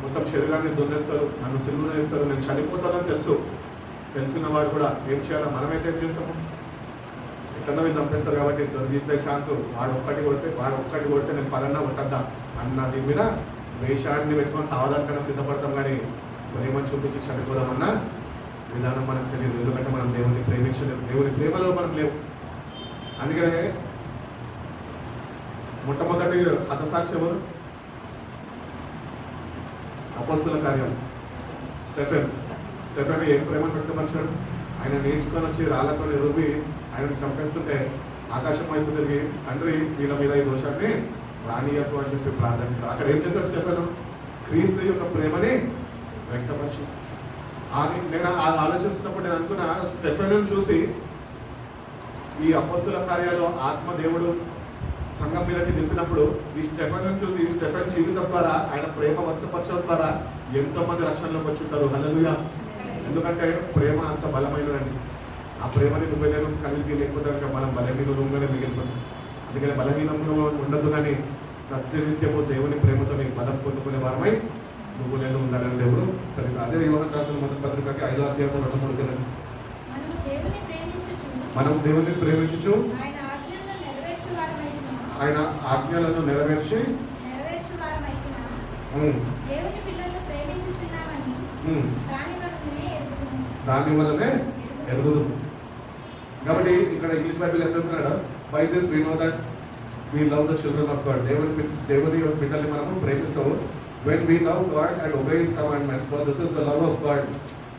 మొత్తం శరీరాన్ని దున్నేస్తారు, నన్ను సిలువను వేస్తారు, నేను చనిపోతానని తెలుసు. తెలిసిన వాడు కూడా ఏం చేయాలా? మనమైతే ఏం చేస్తాము? ఎట్లన్నా వీళ్ళు చంపేస్తారు కాబట్టి దొరికితే ఛాన్స్, వాడు ఒక్కటి కొడితే నేను పదన్నా కొట్టద్దా అన్న దీని మీద వేషాన్ని పెట్టుకొని సావధానికన్నా సిద్ధపడతాం. కానీ ప్రేమను చూపించి చనిపోదామన్న విధానం మనకు తెలియదు. ఎందుకంటే మనం దేవుని ప్రేమించలేదు, దేవుని ప్రేమలో మనం లేవు. అందుకనే మొట్టమొదటి హతసాక్షి ఎవరు? అపోస్తుల కార్యాలు స్టెఫెన్ ఏం ప్రేమను వ్యక్తపరిచాడు? ఆయన నేర్చుకొని వచ్చి రాళ్లతో రువ్వి ఆయనను చంపేస్తుంటే ఆకాశం వైపు తిరిగి తండ్రి వీళ్ళ మీద ఈ దోషాన్ని రానియకు అని చెప్పి ప్రార్థించారు. అక్కడ ఏం చేశాడు స్టెఫెన్? క్రీస్తు యొక్క ప్రేమని వ్యక్తపరిచి. నేను ఆలోచిస్తున్నప్పుడు నేను అనుకున్న స్టెఫెన్ చూసి ఈ అపోస్తుల కార్యాలు ఆత్మ దేవుడు సంఘం మీదకి దింపినప్పుడు ఈ స్టెఫెన్ చూసి ఈ స్టెఫెన్ జీవితం ద్వారా ఆయన ప్రేమ వ్యక్తపరచడం ద్వారా ఎంతో మంది రక్షణలోకి వచ్చి ఉంటారు. హల్లెలూయా. ఎందుకంటే ప్రేమ అంత బలమైనదండి. ఆ ప్రేమని నువ్వు నేను కలిగి లేకపోతే మనం బలహీనంగానే మిగిలిపోతాం. అందుకని బలహీనంలో ఉండదు, కానీ ప్రతినిత్యము దేవుని ప్రేమతో బలం పొందుకునే వారమై నువ్వు నేను ఉండాలని దేవుడు తెలుసు. అదే యోహాను రాసిన మొదటి పత్రికకి 5వ అధ్యాయం 2-3 కదండి. మనం దేవుని ప్రేమించు, ఆయన ఆజ్ఞలను నెరవేర్చి దాని వల్లనే ఎరుగుదు. కాబట్టి ఇక్కడ ఇంగ్లీష్ బైబిల్ ఏం చెప్తున్నాడు? By this we know that we love the children of God. దేవుని బిడ్డల్ని మనము ప్రేమిస్తాము. when we love God and obey His commandments, for this is the love of God,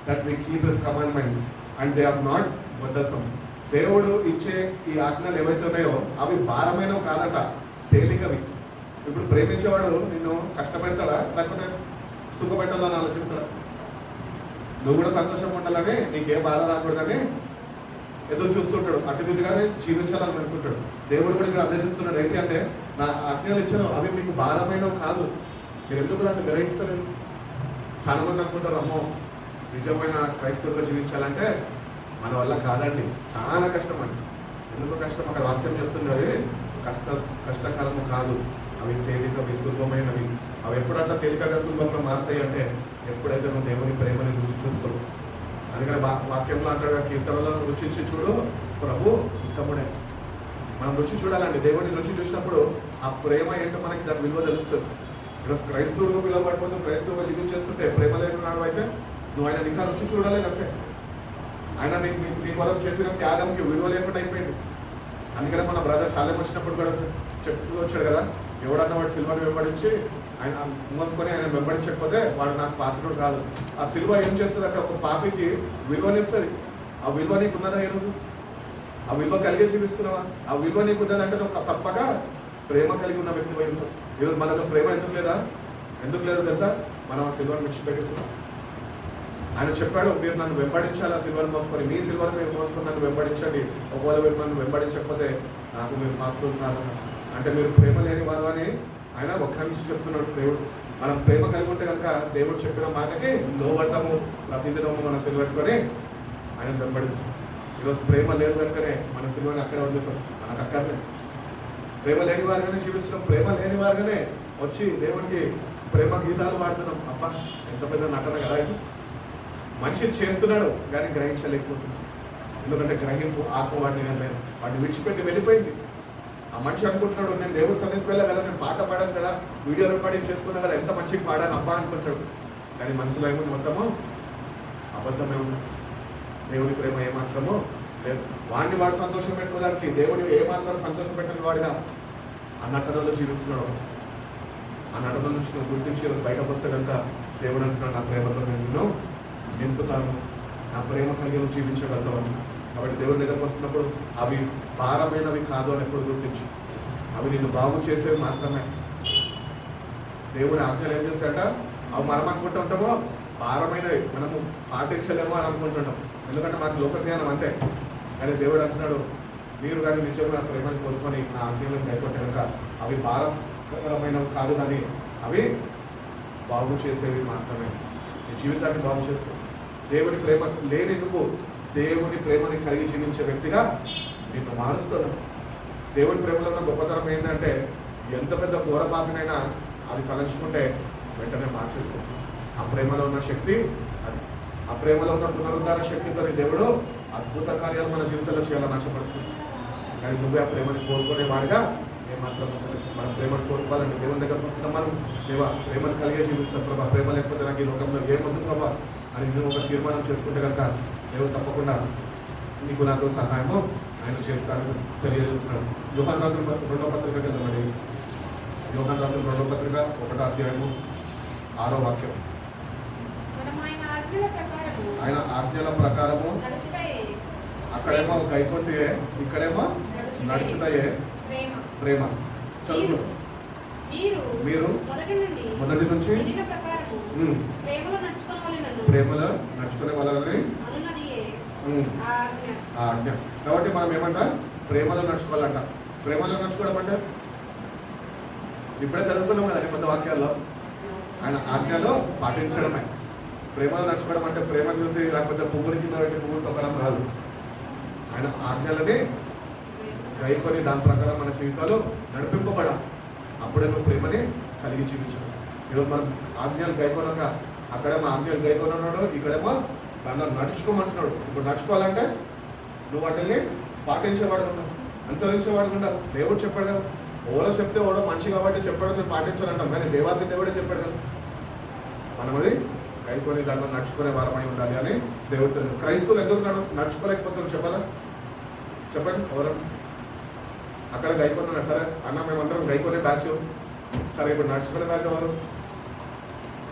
that we keep His commandments and they are not burdensome. దేవుడు ఇచ్చే ఈ ఆజ్ఞలు ఏవైతే ఉన్నాయో అవి భారమైనవి కాదట, తేలికవి. ఇప్పుడు ప్రేమించేవాడు నిన్ను కష్టపెడతాడా, లేకపోతే సుఖపెట్టాలని ఆలోచిస్తాడా? నువ్వు కూడా సంతోషంగా ఉండాలని, నీకే బాధ రాకూడదని ఎదురు చూస్తుంటాడు, అతిథిగానే జీవించాలని అనుకుంటాడు. దేవుడు కూడా ఇక్కడ అదే చెప్తున్నాడు, ఏంటి అంటే నా ఆజ్ఞలు ఇచ్చాను అవి మీకు భారమైనవి కాదు, మీరు ఎందుకు దాన్ని గ్రహిస్తలేదు? చాలా మంది అనుకుంటారు, అమ్మో నిజమైన క్రైస్తవులుగా జీవించాలంటే మన వల్ల కాదండి, చాలా కష్టం అండి. ఎందుకు కష్టం? అక్కడ వాక్యం చెప్తుంది, అది కష్టకరము కాదు, అవి తేలికవి సులభమైనవి. అవి ఎప్పుడు అట్లా తేలికగా సులభంగా మారుతాయి అంటే ఎప్పుడైతే నువ్వు దేవుని ప్రేమని రుచి చూస్తావు. అందుకని వాక్యంలో అంటాడు, కీర్తనలో రుచించి చూడు ప్రభు ఉత్తముడే. మనం రుచి చూడాలండి, దేవుడిని రుచి చూసినప్పుడు ఆ ప్రేమ ఏంటో మనకి దాని విలువ తెలుస్తుంది. ఈరోజు క్రైస్తవుడిగా పిలువబడిపోతే క్రైస్తవుగా జీవించేస్తుంటే ప్రేమ లేకున్నాడు అయితే నువ్వు ఆయన ఇంకా రుచి చూడాలి అంతే. ఆయన నీ కొరకు చేసిన త్యాగంకి విలువ లేకుండా అయిపోయింది. అందుకనే మన బ్రదర్ చాలా వచ్చినప్పుడు కూడా చెప్తూ వచ్చాడు కదా, ఎవడన్నా వాడు సిల్వని వెంబడించి ఆయన మోసుకొని ఆయన వెంబడించకపోతే వాడు నాకు పాత్రుడు కాదు. ఆ సిల్వ ఏం చేస్తుంది అంటే ఒక పాపికి విలువనిస్తుంది. ఆ విలువ నీకు ఉన్నదా ఈరోజు? ఆ విలువ కలిగే జీవిస్తున్నావా? ఆ విలువ నీకు ఉన్నదంటే నువ్వు తప్పక ప్రేమ కలిగి ఉన్న వ్యక్తి పోయి ఉంటావు. ఈరోజు మనకు ప్రేమ ఎందుకు లేదా? ఎందుకు లేదో తెలుసా? మనం ఆ సిల్వను విడిచిపెట్టేస్తున్నాం. ఆయన చెప్పాడు, మీరు నన్ను వెంబడించాలి, ఆ సిల్వను మోసుకొని, మీ సిల్వను మీరు మోసుకొని నన్ను వెంబడించండి. ఒకవేళ మీరు నన్ను వెంబడించకపోతే నాకు మీరు పాత్రులు కాదు. అంటే మీరు ప్రేమ లేని వారు అని ఆయన ఒక్క నుంచి చెప్తున్నాడు దేవుడు. మనం ప్రేమ కలిగి ఉంటే కనుక దేవుడు చెప్పిన మాటకి లోబడతాము, ప్రతిదినము మన సిల్వెత్తుకొని ఆయన వెంబడిస్తాం. ఈరోజు ప్రేమ లేదు కనుకనే మన సిల్వని అక్కడే వదిలేస్తాం, మనకు అక్కర్లేదు. ప్రేమ లేని వారుగానే జీవిస్తున్నాం, ప్రేమ లేని వారుగానే వచ్చి దేవుడికి ప్రేమ గీతాలు పాడుతున్నాం. అబ్బా ఎంత పెద్ద నటన కదా ఇది! మనిషి చేస్తున్నాడు కానీ గ్రహించలేకపోతున్నాడు. ఎందుకంటే గ్రహింపు ఆత్మ వాడిని లేదు, వాడిని విడిచిపెట్టి వెళ్ళిపోయింది. ఆ మనిషి అనుకుంటున్నాడు, నేను దేవుడి సన్నిధికి వెళ్ళా కదా, నేను పాట పాడాను కదా, వీడియో రికార్డింగ్ చేసుకున్నా కదా, ఎంత మంచిగా పాడాను అబ్బా అనుకుంటాడు. కానీ మనసులో ఏముంది? మొత్తము అబద్ధమే ఉంది. దేవుని ప్రేమ ఏమాత్రమో లేదు. వాడిని వాడు సంతోషం పెట్టుకోవడానికి దేవుడిని ఏమాత్రం సంతోషం పెట్టని వాడిగా ఆ నటనలో జీవిస్తున్నాడు. ఆ నటన నుంచి నువ్వు గుర్తించి బయటకు వస్తే కనుక దేవుడు అంటున్నాడు, నా ప్రేమతో నేను నిన్ను నింపుతాను, నా ప్రేమ కలిగి నువ్వు జీవించగలుగుతావు. కాబట్టి దేవుని దగ్గరకు వస్తున్నప్పుడు అవి భారమైనవి కాదు అని ఎప్పుడు గుర్తించు. అవి నిన్ను బాగు చేసేవి మాత్రమే. దేవుని ఆజ్ఞలు ఏం చేస్తాయంట, అవి మనం అనుకుంటూ ఉంటామో భారమైనవి, మనము పాటించలేమో అని అనుకుంటుంటాం. ఎందుకంటే మనకు లోక జ్ఞానం అంతే. కానీ దేవుడు అంటున్నాడు, మీరు కానీ నిజంగా నా ప్రేమని కోరుకొని నా ఆజ్ఞలను కైకొట్టే కనుక అవి భారకరమైనవి కాదు, కానీ అవి బాగు చేసేవి మాత్రమే. నీ జీవితాన్ని బాగు చేస్తావు. దేవుని ప్రేమ లేనిందుకు దేవుని ప్రేమని కలిగి జీవించే వ్యక్తిగా నిన్ను మారుస్తుంది. దేవుని ప్రేమలో ఉన్న గొప్పతనం ఏంటంటే ఎంత పెద్ద ఘోర పాపినైనా అది తలంచుకుంటే వెంటనే మార్చేస్తుంది. ఆ ప్రేమలో ఉన్న శక్తి అది. ఆ ప్రేమలో ఉన్న పునరుద్ధార శక్తితో దేవుడు అద్భుత కార్యాలు మన జీవితంలో చేయాలని ఆశపడుతుంది. కానీ నువ్వే ఆ ప్రేమని కోరుకునే వాడిగా ఏమాత్రం మన ప్రేమను కోరుకోవాలంటే దేవుని దగ్గరకు వస్తున్నాం మనం, దేవా ప్రేమను కలిగే జీవిస్తాం ప్రభా, ప్రేమ లేకపోతే నాకు ఈ లోకంలో ఏమొద్దు ప్రభా అని నువ్వు ఒక తీర్మానం చేసుకుంటే కనుక దేవుడు తప్పకుండా నీకు నాకు సహాయము ఆయన చేస్తానని తెలియజేస్తున్నాడు. యోహాను రాసిన 2వ పత్రికకి వెళ్దామండి. యోహాను రాసిన 2వ పత్రిక 1వ అధ్యాయము 6వ వాక్యం. ఆయన ఆజ్ఞల ప్రకారము అక్కడేమో గైకొంటే ఇక్కడేమో నడుచుటయే ప్రేమ. చదువు. మీరు మొదటి నుంచి ప్రేమలో నడుచుకునే వాళ్ళని ఆజ్ఞ. కాబట్టి మనం ఏమంట, ప్రేమలో నడుచుకోవాలంట. ప్రేమలో నడుచుకోవడం అంటే ఇప్పుడే చదువుకున్నాం కదా కొంత వాక్యాల్లో, ఆయన ఆజ్ఞలో పాటించడమే. ప్రేమలో నడుచుకోవడం అంటే ప్రేమ చూసి లేకపోతే పువ్వుల కింద పెట్టి పువ్వులు తొక్కడం కాదు. ఆయన ఆజ్ఞలని గైకొని దాని ప్రకారం మన జీవితాలు నడిపింపబడాలి. అప్పుడే నువ్వు ప్రేమని కలిగి జీవించాలి. ఈరోజు మనం ఆజ్ఞలు గైకొనక అక్కడేమో ఆజ్ఞలు గైకొనన్నాడు, ఇక్కడేమో దానిలో నడుచుకోమంటున్నాడు. ఇప్పుడు నడుచుకోవాలంటే నువ్వు వాటిని పాటించేవాడు ఉన్నావు, అనుసరించేవాడు ఉండాలి. దేవుడు చెప్పాడు కదా, ఎవరో చెప్తే ఎవడో మనిషి కాబట్టి చెప్పాడు నేను పాటించాలంటాం, కానీ దేవాది దేవుడే చెప్పాడు కదా. మనం అది గైకొని దానిలో నడుచుకునే వారమై ఉండాలి అని దేవుడు తెలియదు. క్రైస్తవులు ఎందుకు నడుచుకోలేకపోతారు చెప్పాలా? చెప్పండి ఎవరు అక్కడ గైకొన్నాడు. సరే అన్న మేమందరం గైకొనే బ్యాచ్, సరే ఇప్పుడు నడుచుకునే బ్యాచ్ ఎవరు?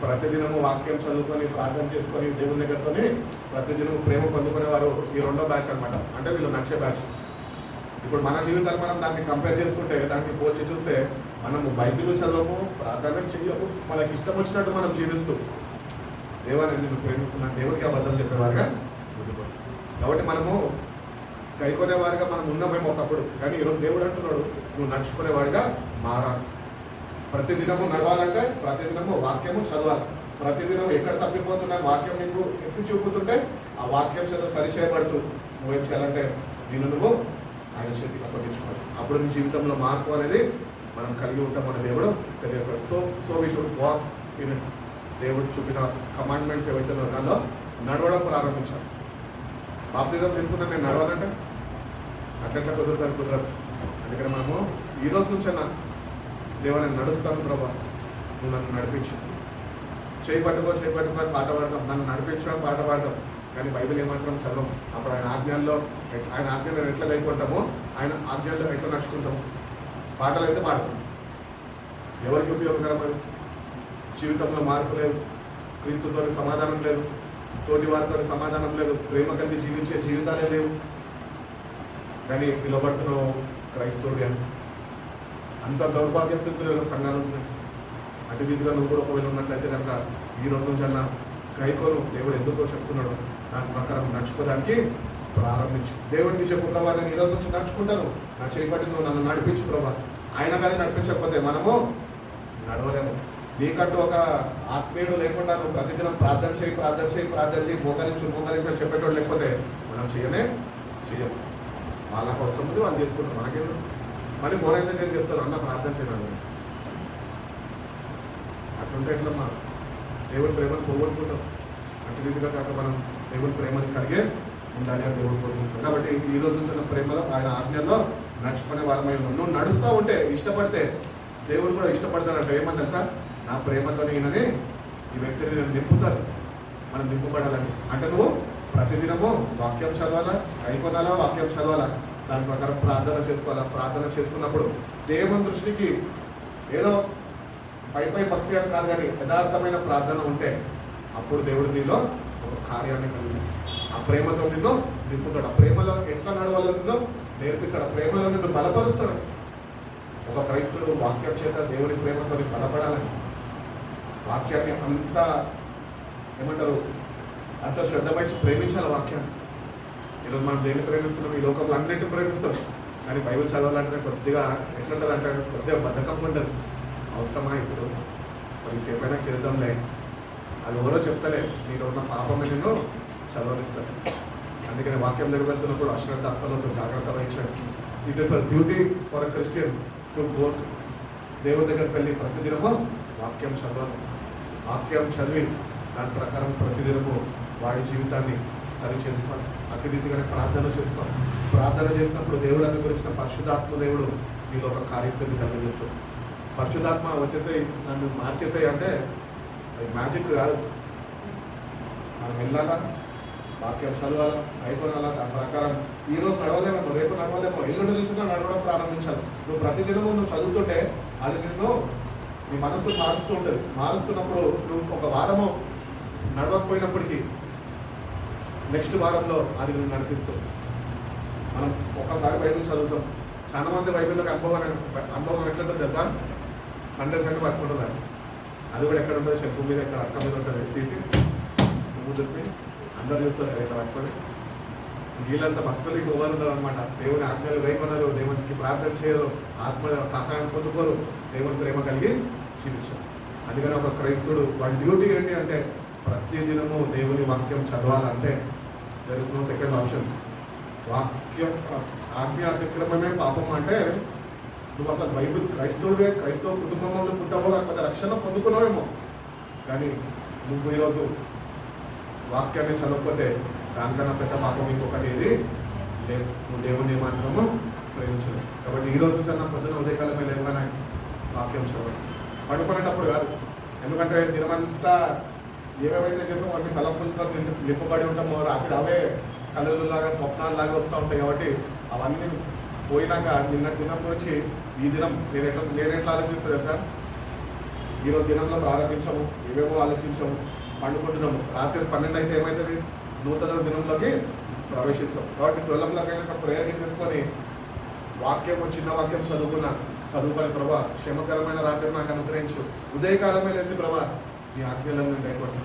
ప్రతిదినము వాక్యం చదువుకొని ప్రార్థన చేసుకొని దేవుని దగ్గరతోని ప్రతిదినము ప్రేమ పొందుకునేవారు ఈ రెండో బ్యాచ్ అనమాట. అంటే వీళ్ళు నచ్చే బ్యాచ్. ఇప్పుడు మన జీవితాలు మనం దాన్ని కంపేర్ చేసుకుంటే, దాన్ని పోల్చి చూస్తే మనము బైబిల్ చదవము, ప్రార్థన చెయ్యము, మనకి ఇష్టం వచ్చినట్టు మనం జీవిస్తూ దేవాన్ని నేను ప్రేమిస్తున్నాను, దేవుడికి అబద్ధం చెప్పేవారుగా ఉండిపోతుంది. కాబట్టి మనము కైకొనేవారుగా మనం ఉన్నామేమో ఒకప్పుడు, కానీ ఈరోజు దేవుడు అంటున్నాడు నువ్వు నడుచుకునేవాడిగా మారాలి. ప్రతిదినము నడవాలంటే ప్రతిదినము వాక్యము చదవాలి. ప్రతిదినం ఎక్కడ తప్పిపోతున్నా వాక్యం నీకు ఎత్తి చూపుతుంటే ఆ వాక్యం చేత సరిచేయబడుతూ నువ్వేం చేయాలంటే నువ్వు ఆయన చేతికి అప్పగించుకోవాలి. అప్పుడు నీ జీవితంలో మార్పు అనేది మనం కలిగి ఉంటామని దేవుడు తెలియజేస్తాడు. So we should walk in it. దేవుడు చూపిన కమాండ్మెంట్స్ ఏవైతే దానిలో నడవడం ప్రారంభించాలి. బాప్తిజం తీసుకున్నా నేను నడవాలంటే అట్లెట్లా కుదరదు. అందుకని మనము ఈ రోజు నుంచైనా దేవా నేను నడుస్తాను ప్రభా, నువ్వు నన్ను నడిపించు, చేయి పట్టుకో పాట పాడదాం, నన్ను నడిపించడం పాట పాడదాం. కానీ బైబిల్ ఏమాత్రం చదవం. అప్పుడు ఆయన ఆజ్ఞల్లో ఎట్లా లేకుంటామో ఆయన ఆజ్ఞల్లో ఎట్లా నడుచుకుంటాము. పాటలు అయితే పాడతాం, ఎవరికి ఉపయోగకరం అది? జీవితంలో మార్పు లేదు, క్రీస్తుతో సమాధానం లేదు, తోటి వారితో సమాధానం లేదు, ప్రేమ కలిగి జీవించే జీవితాలే లేవు. కానీ పిలువబడుతున్నావు క్రైస్తవుడు అని. అంత దౌర్భాగ్య స్థితిలో సంఘాలు ఉంటున్నాయి. అటు రీతిగా నువ్వు కూడా ఒకవేళ ఉన్నట్లయితే కనుక ఈ రోజు నుంచి అన్న కైకోను దేవుడు ఎందుకో చెప్తున్నాడు, దాని ప్రకారం నడుచుకోవడానికి ప్రారంభించు. దేవుడికి చెప్పు ప్రభా నేను ఈ రోజు నుంచి నడుచుకుంటాను, నా చేయబట్టి నువ్వు నన్ను నడిపించు ప్రభా. ఆయన కానీ నడిపించకపోతే మనము నడవలేము. నీకంటూ ఒక ఆత్మీయుడు లేకుండా నువ్వు ప్రతిదినం ప్రార్థన చేయి మోకరించు చెప్పేటోళ్ళు లేకపోతే మనం చెయ్యము. వాళ్ళకు అవసరం ఉంది, వాళ్ళు చేసుకుంటారు, మనకేందు. మళ్ళీ ఫోన్ అయితే చేసి చెప్తారు అన్న ప్రార్థన చేయడం గురించి. అట్లుంటే ఎట్లమ్మా దేవుని ప్రేమను పోగొట్టుకుంటాం. అటు రీతిగా కాక మనం దేవుని ప్రేమని కలిగే ఉండాలి అని దేవుడు కోరుకుంటాం. కాబట్టి ఈ రోజు నుంచి ఉన్న ప్రేమలో ఆయన ఆజ్ఞల్లో నడుచుకునే వారమై ఉన్నాం. నువ్వు నడుస్తూ ఉంటే ఇష్టపడితే దేవుడు కూడా ఇష్టపడతాడంట. ఏమని తెలుసా? నా ప్రేమతో ఈయనని ఈ వ్యక్తిని నేను నింపుతాను, మనం నింపబడాలని. అంటే నువ్వు ప్రతిదినము వాక్యం చదవాలా, కైకొనాలా, వాక్యం చదవాలా, దాని ప్రకారం ప్రార్థన చేసుకోవాలా. ప్రార్థన చేసుకున్నప్పుడు దేవుని దృష్టికి ఏదో పై భక్తి అని కాదు, కానీ యథార్థమైన ప్రార్థన ఉంటే అప్పుడు దేవుడు నీలో ఒక కార్యాన్ని కలిగిస్తాడు. ఆ ప్రేమతో నిన్ను నింపుతాడు. ఆ ప్రేమలో ఎట్లా నడవాలో నిన్ను నేర్పిస్తాడు. ఆ ప్రేమలో నిన్ను బలపరుస్తాడు. ఒక క్రైస్తవుడు వాక్యం చేత దేవుని ప్రేమతో బలపడాలని, వాక్యాన్ని అంత ఏమంటారు అంత శ్రద్ధ వహించి ప్రేమించాలి వాక్యాన్ని. ఈరోజు మనం దేన్ని ప్రేమిస్తున్నాం? ఈ లోకంలో అన్నింటినీ ప్రేమిస్తాం, కానీ బైబిల్ చదవాలంటే కొద్దిగా ఎట్లుంటుంది అంటే కొద్దిగా బద్ధకం ఉంటుంది. అవసరమా ఇప్పుడు మరి సేపైనా చేద్దాంలే, అది ఎవరో చెప్తలే, నీలో ఉన్న పాపం నిన్ను చదవనిస్తాను. అందుకని వాక్యం దగ్గర వెళ్తున్నప్పుడు అశ్రద్ధ అస్సలు జాగ్రత్త వహించండి. It is a duty for a Christian to go to దేవుని దగ్గరికి వెళ్ళి ప్రతిదినము వాక్యం చదవాలి. వాక్యం చదివి దాని ప్రకారం ప్రతిదినము వాడి జీవితాన్ని సరి చేసుకోవాలి. అటు రీతిగానే ప్రార్థన చేసుకోవాలి. ప్రార్థన చేసినప్పుడు దేవుడు అనుగ్రహించిన పరిశుద్ధాత్మ దేవుడు నీలో ఒక కార్యశక్తి కలిగజేస్తాడు. పరిశుద్ధాత్మ వచ్చేసాయి నన్ను మార్చేసాయి అంటే మ్యాజిక్ కాదు. మనం వెళ్ళాలా, వాక్యం చదవాలా, అయిపోనాలా, దాని ప్రకారం ఈరోజు నడవలేమో, రేపు నడవలేమో, ఎల్లుండి నుంచి నడవడం ప్రారంభించాలి. నువ్వు ప్రతిదినము నువ్వు చదువుతుంటే అది నిన్ను నీ మనసు మారుస్తూ ఉంటుంది. మారుస్తున్నప్పుడు నువ్వు ఒక వారము నడవకపోయినప్పటికీ నెక్స్ట్ వారంలో అది నువ్వు నడిపిస్తుంది. మనం ఒక్కసారి బైబిల్ చదువుతాం. చాలా మంది బైబిల్లోకి అనుభవం ఎట్లుంటుంది తెలుసా? సండే పట్టుకుంటుంది. అది కూడా ఎక్కడ ఉంటుంది? షెల్ఫ్ మీద, ఎక్కడ అక్క మీద ఉంటుంది. తీసి పువ్వు చెప్పి అందరు చూస్తారు ఇట్లా పట్టుకొని. వీళ్ళంతా భక్తులు ఎవరు ఉంటారు అనమాట. దేవుని ఆజ్ఞలు వేయమన్నారు, దేవునికి ప్రార్థన చేయరు, ఆత్మ సహాయం పొందుకోరు, దేవుని ప్రేమ కలిగి జీవించారు. అందుకని ఒక క్రైస్తవుడు వాడి డ్యూటీ ఏంటి అంటే ప్రతిదినము దేవుని వాక్యం చదవాలంటే there is no second option. వాక్యం ఆజ్ఞ అతిక్రమమే పాపం అంటే నువ్వు అసలు బైబిల్ క్రైస్తవ కుటుంబంలో పుట్టావో, లేకపోతే రక్షణ పొందుకున్నావేమో, కానీ నువ్వు ఈరోజు వాక్యాన్ని చదవకపోతే దానికన్నా పెద్ద పాపం ఇంకొకటి ఏది లేదు. నువ్వు దేవుణ్ణి మాత్రము ప్రేమించలేదు. కాబట్టి ఈ రోజు నుంచి అన్న పొద్దున ఉదయకాలమే లేవగానే వాక్యం చదవండి. పడుకునేటప్పుడు కాదు, ఎందుకంటే దినమంతా ఏమేమైతే చేసామో వాటిని తలపులతో నింపబడి ఉంటామో, రాత్రి అవే కళలులాగా స్వప్నాలలాగా వస్తూ ఉంటాయి. కాబట్టి అవన్నీ పోయినాక నిన్న దినం గురించి ఈ దినం నేను ఎట్లా ఆలోచిస్తుంది తెలుసా? ఈరోజు దినంలో ప్రారంభించాము, ఏవేవో ఆలోచించాము, పండుకుంటున్నాము. రాత్రి 12 అయితే ఏమవుతుంది? నూతన దినంలోకి ప్రవేశిస్తాం. కాబట్టి 12 అయినాక ప్రేయర్ చేసుకొని వాక్యం, చిన్న వాక్యం చదువుకొని ప్రభా క్షేమకరమైన రాత్రి నాకు అనుగ్రహించు, ఉదయకాలమే లేచి ప్రభా నీ ఆజ్ఞలను నేను కైకొట్టు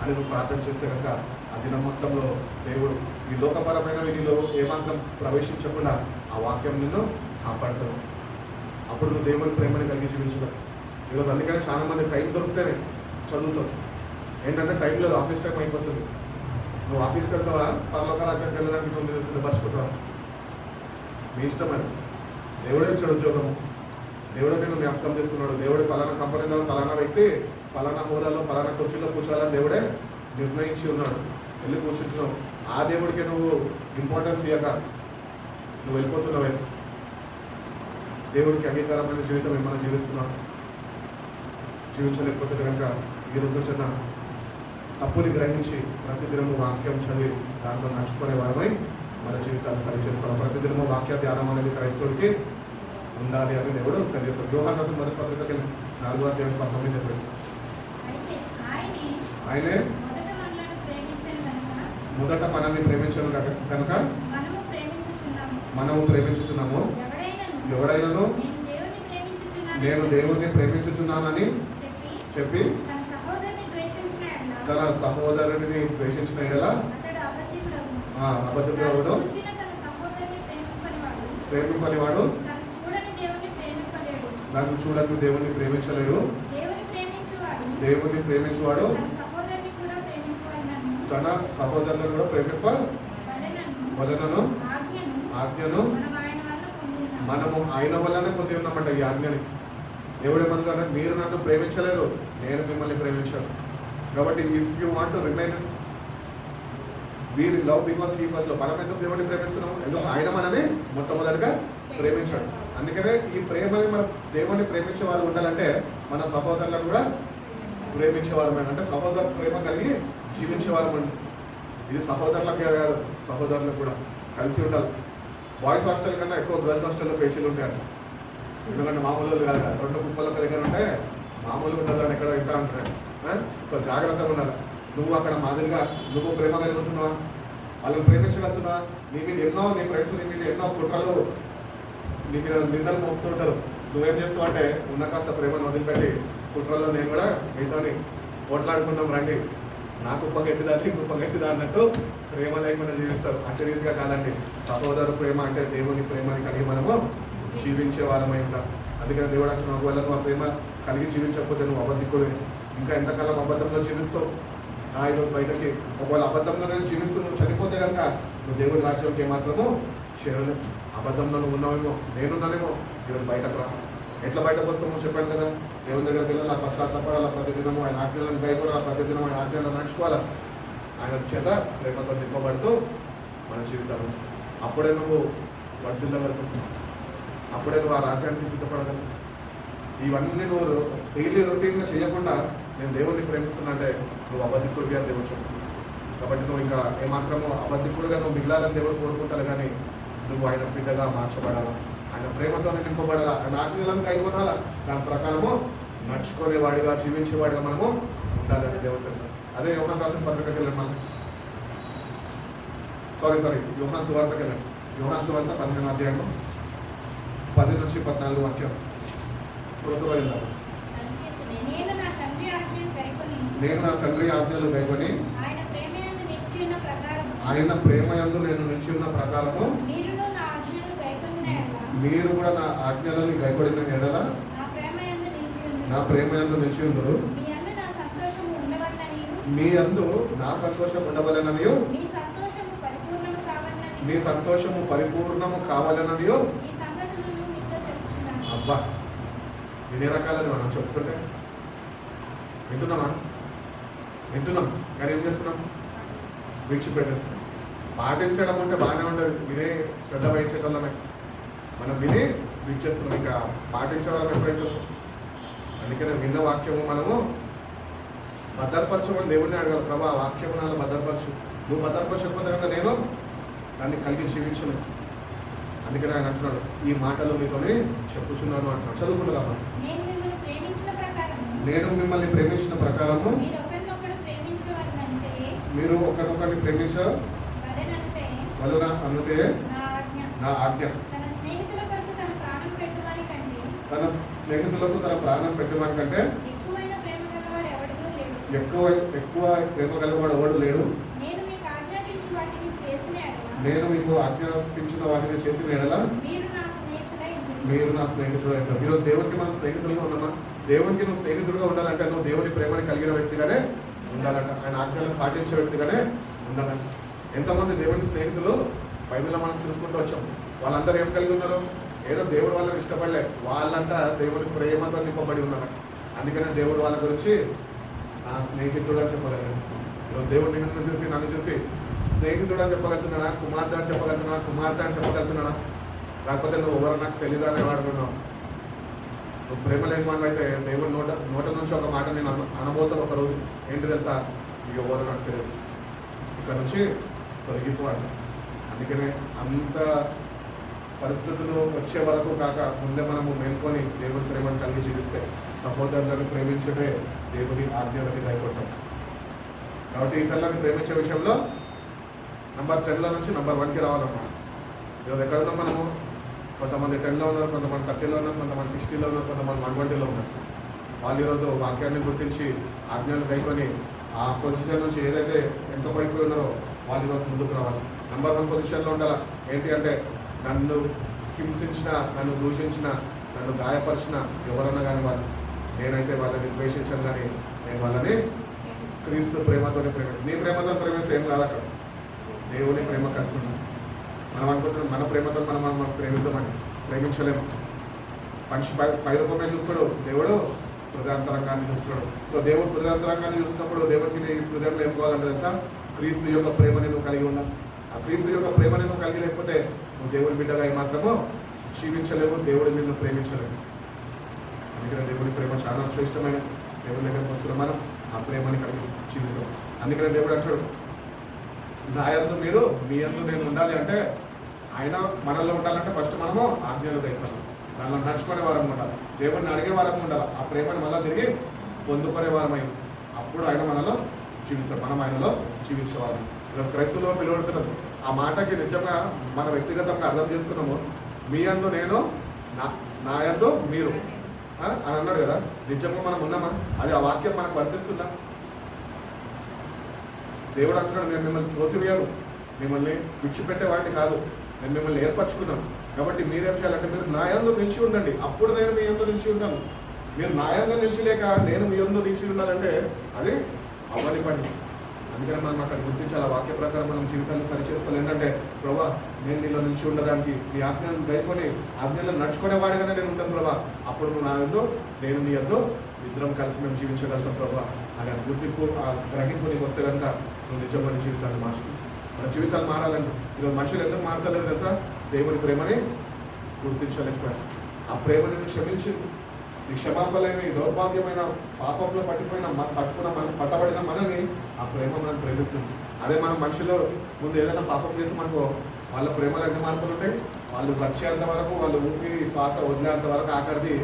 అని నువ్వు ప్రార్థన చేస్తే కనుక ఆ దినం మొత్తంలో దేవుడు ఈ లోకపరమైన విధిలో ఏమాత్రం ప్రవేశించకుండా ఆ వాక్యం నిన్ను కాపాడుతావు. అప్పుడు నువ్వు దేవుని ప్రేమని కలిగి జీవించగలవు. ఈరోజు అందుకనే చాలా మంది టైం దొరికితేనే చదువుతావు. ఏంటంటే టైం లేదు, ఆఫీస్ టైం అయిపోతుంది. నువ్వు ఆఫీస్కి వెళ్తావా, పరలోక రాజ్యానికి వెళ్ళడానికి నువ్వు మీరు సిద్ధపరచుకుంటావా? మీ ఇష్టమని. దేవుడే ఇచ్చాడు ఉద్యోగము, దేవుడే నేను జ్ఞాపకం చేసుకున్నాడు. దేవుడే పలానా కంపెనీలో పలానా వ్యక్తి పలానా హోదాలో పలానా కుర్చీలో కూర్చోవాలని దేవుడే నిర్ణయించి ఉన్నాడు. వెళ్ళి కూర్చుంటున్నావు. ఆ దేవుడికి నువ్వు ఇంపార్టెన్స్ ఇవ్వక నువ్వు వెళ్ళిపోతున్నావే. దేవుడికి అంగీకారమైన జీవితం ఏమైనా జీవిస్తున్నావు? జీవించలేకపోతే కనుక ఈరోజు చిన్న తప్పుని గ్రహించి ప్రతిదినము వాక్యం చదివి దాంట్లో నడుచుకునే వారమై మన జీవితాన్ని సరి చేసుకోవాలి. ప్రతిదినము వాక్య ధ్యానం అనేది క్రైస్తవుడికి ఉండాలి అని దేవుడు తెలియజేస్తాడు. యోహాను రాసిన మొదటి పత్రికకి 4:19 ఆయనే మొదట మనల్ని ప్రేమించను కనుక మనము ప్రేమించుచున్నాము. ఎవడైనాను నేను దేవుణ్ణి ప్రేమించుచున్నానని చెప్పి తన సహోదరుడిని ద్వేషించిన ఎడల అబద్ధుడు ప్రేమింపనివాడు నన్ను చూడని దేవుణ్ణి ప్రేమించలేడు. దేవుణ్ణి ప్రేమించువాడు తన సహోదరులను కూడా ప్రేమింపవలెనను ఆజ్ఞను మనము ఆయన వల్లనే పొంది ఉన్నామంట. ఈ ఆజ్ఞని దేవుడేమంటారంటే మీరు నన్ను ప్రేమించలేదు, నేను మిమ్మల్ని ప్రేమించాను. కాబట్టి if you want to remain where love because he first love. మనం ఎందుకు దేవుడిని ప్రేమిస్తున్నాం? ఎందుకు ఆయన మనని మొట్టమొదటిగా ప్రేమించాడు. అందుకనే ఈ ప్రేమని మనం దేవుడిని ప్రేమించే వారు ఉండాలంటే మన సహోదరులను కూడా ప్రేమించేవారు అంటే సహోదరు ప్రేమ కలిగి జీవించేవారు. ఇది సహోదరులకే కాదు, సహోదరులకు కూడా కలిసి ఉండాలి. బాయ్స్ హాస్టల్ కన్నా ఎక్కువ గర్ల్స్ హాస్టల్లో పేషీలు ఉంటారు. ఎందుకంటే మామూలు కాదు, 2 కుప్పలొక్క దగ్గర ఉంటే మామూలుగా ఉండదు అని ఎక్కడ వింటా ఉంటారు. సో జాగ్రత్తగా ఉండాలి. నువ్వు అక్కడ మాదిరిగా నువ్వు ప్రేమ కలుగుతున్నావా, వాళ్ళని ప్రేమించగలుగుతున్నావా? నీ మీద ఎన్నో, నీ ఫ్రెండ్స్ నీ మీద ఎన్నో కుట్రలు, నీ మీద నిందలు మోపుతుంటారు. నువ్వేం చేస్తావు అంటే ఉన్న కాస్త ప్రేమను వదిలిపెట్టి కుట్రల్లో నేను కూడా మీతోని పోట్లాడుకుందాం రండి, నా కుప్ప గట్టిదా నీ కుప్ప గట్టిదా అన్నట్టు ప్రేమ లేకుండా జీవిస్తారు. అట్టి రీతిగా కాదండి. సహోదరు ప్రేమ అంటే దేవుని ప్రేమని కలిగి మనము జీవించే వారమై ఉంటాం. అందుకని దేవుడు అంటున్నాడు, ఒకవేళ నువ్వు ఆ ప్రేమ కలిగి జీవించకపోతే నువ్వు అబద్ధికుడు. ఇంకా ఎంతకాలం అబద్ధంలో జీవిస్తావు? ఈరోజు బయటకి ఒకవేళ అబద్ధంలో నేను జీవిస్తూ నువ్వు చనిపోతే కనుక నువ్వు దేవుడి రాజ్యంకి ఏమాత్రము చేరలేవు. అబద్ధంలో నువ్వు ఉన్నావేమో, నేనున్నానేమో. ఈరోజు బయటకు రా. ఎట్లా బయటకు వస్తామో చెప్పాను కదా. దేవుని దగ్గర పిల్లలు పశ్చాత్తపడాలా, ప్రతిదినము ఆయన ఆజ్ఞలను గైకొనాలా, ప్రతిదినం ఆయన ఆజ్ఞలను నడుచుకోవాలా. ఆయన చేత ప్రేమతో నింపబడుతూ మన జీవితాలు. అప్పుడే నువ్వు వర్ధిల్లగలుగుతావు, అప్పుడే నువ్వు ఆ రాజ్యానికి సిద్ధపడగలవు. ఇవన్నీ నువ్వు డైలీ రొటీన్గా చేయకుండా నేను దేవుడిని ప్రేమిస్తున్నా అంటే నువ్వు అబద్ధికుడిగా దేవుడు చెప్తున్నావు. కాబట్టి నువ్వు ఇంకా ఏమాత్రమో అబద్ధికుడిగా నువ్వు మిగిలాలని దేవుడు కోరుకుంటారు. కానీ నువ్వు ఆయన బిడ్డగా మార్చబడాలా, ఆయన ప్రేమతో నింపబడాలా, ఆయన ఆజ్ఞలను కైకొనాలా, దాని ప్రకారము నడుచుకునేవాడిగా జీవించేవాడిగా మనము ఉండాలని దేవుడు చెప్తారు. అదే యోహాను రాసిన పత్రికకి వెళ్ళండి. మనం యోహాను సువార్తకి వెళ్ళండి. యోహాను సువార్త 15వ అధ్యాయం 10 నుంచి 14 వాక్యం. శ్రోతలో వెళ్ళాము. నేను నా తండ్రి ఆజ్ఞలు గైకొని ఆయన ప్రేమయందు నేను నిలిచి ఉన్న ప్రకారము మీరు కూడా నా ఆజ్ఞలను గైపడిన ఎడల నా ప్రేమయందు నిలిచి ఉందరు. మీ అందు నా సంతోషం ఉండవలెననియో, మీ సంతోషము పరిపూర్ణము కావాలననియో. అబ్బా, ఎన్ని రకాలని మనం చెప్తుంటే వింటున్నాం కానీ ఏం చేస్తున్నాం? విడిచిపెట్టేస్తున్నాం. పాటించడం అంటే బాగానే ఉండదు, వినే శ్రద్ధ వహించటమే. మనం విని విడిచేస్తున్నాం, ఇంకా పాటించే వాళ్ళం ఎప్పుడైతే. అందుకనే విన్న వాక్యము మనము భద్రపరచమని దేవుడిని అడగాలి. ప్రభా ఆ వాక్యము నాలో భద్రపరచు, నువ్వు భద్రపరచకపోతే కనుక నేను దాన్ని కలిగి జీవించను. అందుకని ఆయన అంటున్నాడు, ఈ మాటలు మీతోనే చెప్పుచున్నాను అంటున్నాడు. చదువుకుంటున్నాను. నేను మిమ్మల్ని ప్రేమించిన ప్రకారము మీరు ఒకరినొకరు ప్రేమించవలనంటే మీరు ఒకరినొకరిని వలెనంటే వలన అనుతే నా ఆజ్ఞ. నా ఆజ్ఞ. తన స్నేహితుల కొరకు తన ప్రాణం పెట్టువాని కంటే తన స్నేహితులకు తన ప్రాణం పెట్టేవాని కంటే ఎక్కువైన ప్రేమ గలవాడు ఎవడునూ లేడు. ఎక్కువ ప్రేమ గలవాడు ఎవడు లేడు. నేను మీకు ఆజ్ఞాపించు వాటిని చేసిన ఎడల నేను మీకు ఆజ్ఞాపించిన వాటిని చేసిన ఎడల మీరు నా స్నేహితులై ఉందురు. మీరు నా స్నేహితుడు అవుతారు. ఈరోజు దేవునికి మనం స్నేహితులుగా ఉన్నామా? దేవునికి నువ్వు స్నేహితుడుగా ఉండాలంటే నువ్వు దేవుని ప్రేమని కలిగిన వ్యక్తిగానే ఉండాలంట. ఆయన ఆజ్ఞలను పాటించే వ్యక్తిగానే ఉండాలంట. ఎంతమంది దేవుని స్నేహితులు బైబిల్లో మనం చూసుకుంటూ వచ్చాం. వాళ్ళందరూ ఏం కలిగి ఉన్నారు? ఏదో దేవుడు వాళ్ళని ఇష్టపడలే, వాళ్ళంట దేవుని ప్రేమతో నింపబడి ఉన్నారు. అందుకనే దేవుడు వాళ్ళ గురించి నా స్నేహితుడు అని చెప్పగలిగాడు. ఈరోజు దేవుడు నిన్ను చూసి నన్ను చూసి స్నేహితుడు అని చెప్పగలుగుతున్నాడా? కుమార్తె అని చెప్పగలుగుతున్నాడా? కుమార్తె అని చెప్పగలుగుతున్నాడా? లేకపోతే నువ్వు ఎవరు నాకు తెలీదా అని వాడుకున్నావు. నువ్వు ప్రేమ లేని వాడు అయితే దేవుడు నోట నుంచి ఒక మాట నేను అనబోతాను ఒక రోజు. ఏంటి తెలుసా? నీకు ఎవరు నాకు తెలియదు, ఇక్కడ నుంచి తొలగిపోవాలి. అందుకనే అంత పరిస్థితులు వచ్చే వరకు కాక ముందే మనము మేల్కొని దేవుని ప్రేమను కలిగి జీవిస్తే సహోదరులను ప్రేమించుటే దేవుని ఆజ్ఞలని కైకొట్టాం. కాబట్టి ఇతరులను ప్రేమించే విషయంలో నంబర్ 10లో నుంచి నంబర్ 1కి రావాలన్నమాట. ఈరోజు ఎక్కడ ఉన్నాం మనము? కొంతమంది 10లో ఉన్నారు, కొంతమంది 30లో ఉన్నారు, కొంతమంది 60లో ఉన్నారు, కొంతమంది 120లో ఉన్నారు. వాళ్ళు ఈరోజు వాక్యాన్ని గుర్తించి ఆజ్ఞలను కైకొని ఆ పొజిషన్ నుంచి ఏదైతే ఎంత పడిపోయి ఉన్నారో వాళ్ళు ఈరోజు ముందుకు రావాలి. నంబర్ 1 పొజిషన్లో ఉండాలి. ఏంటి అంటే నన్ను హింసించిన, నన్ను దూషించిన, నన్ను గాయపరిచిన ఎవరన్నా కానీ వాళ్ళు, నేనైతే వాళ్ళని ద్వేషించను, కానీ నేను వాళ్ళని క్రీస్తు ప్రేమతోనే ప్రేమిస్తాను. నీ ప్రేమతో ప్రేమిస్తే ఏం కాదు, అక్కడ దేవుని ప్రేమ కలిసి ఉన్నాం. మనం అనుకుంటున్నాం మన ప్రేమతో మనం ప్రేమిస్తామని. ప్రేమించలేము. మనిషి పై రూపమే చూస్తాడు, దేవుడు హృదయాంతరంగాన్ని చూస్తున్నాడు. సో దేవుడు హృదయాంతరంగాన్ని చూస్తున్నప్పుడు దేవుడికి నీ హృదయంలో ఏం కావాలంటే తెలుసా? క్రీస్తు యొక్క ప్రేమని నువ్వు కలిగి ఉన్నావు. ఆ క్రీస్తు యొక్క ప్రేమని నువ్వు కలిగి లేకపోతే నువ్వు దేవుని బిడ్డగా మాత్రము జీవించలేవు, దేవుడు నిన్ను ప్రేమించలేవు. అందుకనే దేవుని ప్రేమ చాలా శ్రేష్టమైన. దేవుని దగ్గరకు వస్తున్నాం మనం, ఆ ప్రేమని కలిగి జీవిస్తాం. అందుకనే దేవుడు అంటాడు, నా యందు మీరు మీ యందు నేను ఉండాలి అంటే, ఆయన మనలో ఉండాలంటే ఫస్ట్ మనము ఆజ్ఞలు కైకొనాలి, దానిలో నడుచుకునే వారం ఉండాలి, దేవుడిని అడిగే వారం ఉండాలి, ఆ ప్రేమను మళ్ళీ తిరిగి పొందుకునే వారమై అప్పుడు ఆయన మనలో జీవిస్తాం, మనం ఆయనలో జీవించేవాళ్ళం. ఈరోజు క్రైస్తవులో పిలువడుతున్నాం. ఆ మాటకి నిజంగా మన వ్యక్తిగతంగా అర్థం చేసుకున్నాము. మీ యందు నేను, నా యందు మీరు అని అన్నాడు కదా. నిజంగా మనం ఉన్నామా? అది ఆ వాక్యం మనకు వర్తిస్తుందా? దేవుడు అంటున్నాడు, నేను మిమ్మల్ని త్రోసివేయను, మిమ్మల్ని విడిచిపెట్టే వాడిని కాదు, నేను మిమ్మల్ని ఏర్పరచుకున్నాను. కాబట్టి మీరేం చేయాలంటే మీరు నా యందు నిలిచి ఉండండి, అప్పుడు నేను మీ యందు నిలిచి ఉంటాను. మీరు నా యందు నిలిచిలేక నేను మీ యందు నిలిచి ఉండాలంటే అది అవ్వని పని. అందుకని మనం అక్కడ గుర్తించాలి. ఆ వాక్య ప్రకారం మనం జీవితాన్ని సరి చేసుకోవాలి. ఏంటంటే, ప్రభా నేను నీలో నిలిచి ఉండడానికి నీ ఆజ్ఞలను గైకొని ఆజ్ఞలను నడుచుకునే వాడిగానే నేను ఉంటాను ప్రభా. అప్పుడు నువ్వు నా యందు, నేను నీ యందు, ఇద్దరం కలిసి మేము జీవించగలుగుతాం ప్రభా. అది గుర్తింపు, ఆ గ్రహింపు నీకు వస్తే కనుక నువ్వు నిజంగా నీ జీవితాన్ని మార్చుకుంటావు. మన జీవితాలు మారాలంటే ఈరోజు మనుషులు ఎందుకు మారతలేరు తెలుసా? దేవుని ప్రేమని గుర్తించలేకపోయారు. ఆ ప్రేమని నువ్వు క్షమించింది. ఈ క్షమాపణలైన ఈ దౌర్భాగ్యమైన పాపంలో పట్టబడిన మనని ఆ ప్రేమ మనం ప్రేమిస్తుంది. అదే మనం మనుషులు ముందు ఏదైనా పాపం చేసి మనకు వాళ్ళ ప్రేమలో ఎన్ని మార్పులు ఉంటాయి? వాళ్ళు చచ్చేంత వరకు, వాళ్ళు ఊపిరి శ్వాస వదిలేంత వరకు ఆఖరిది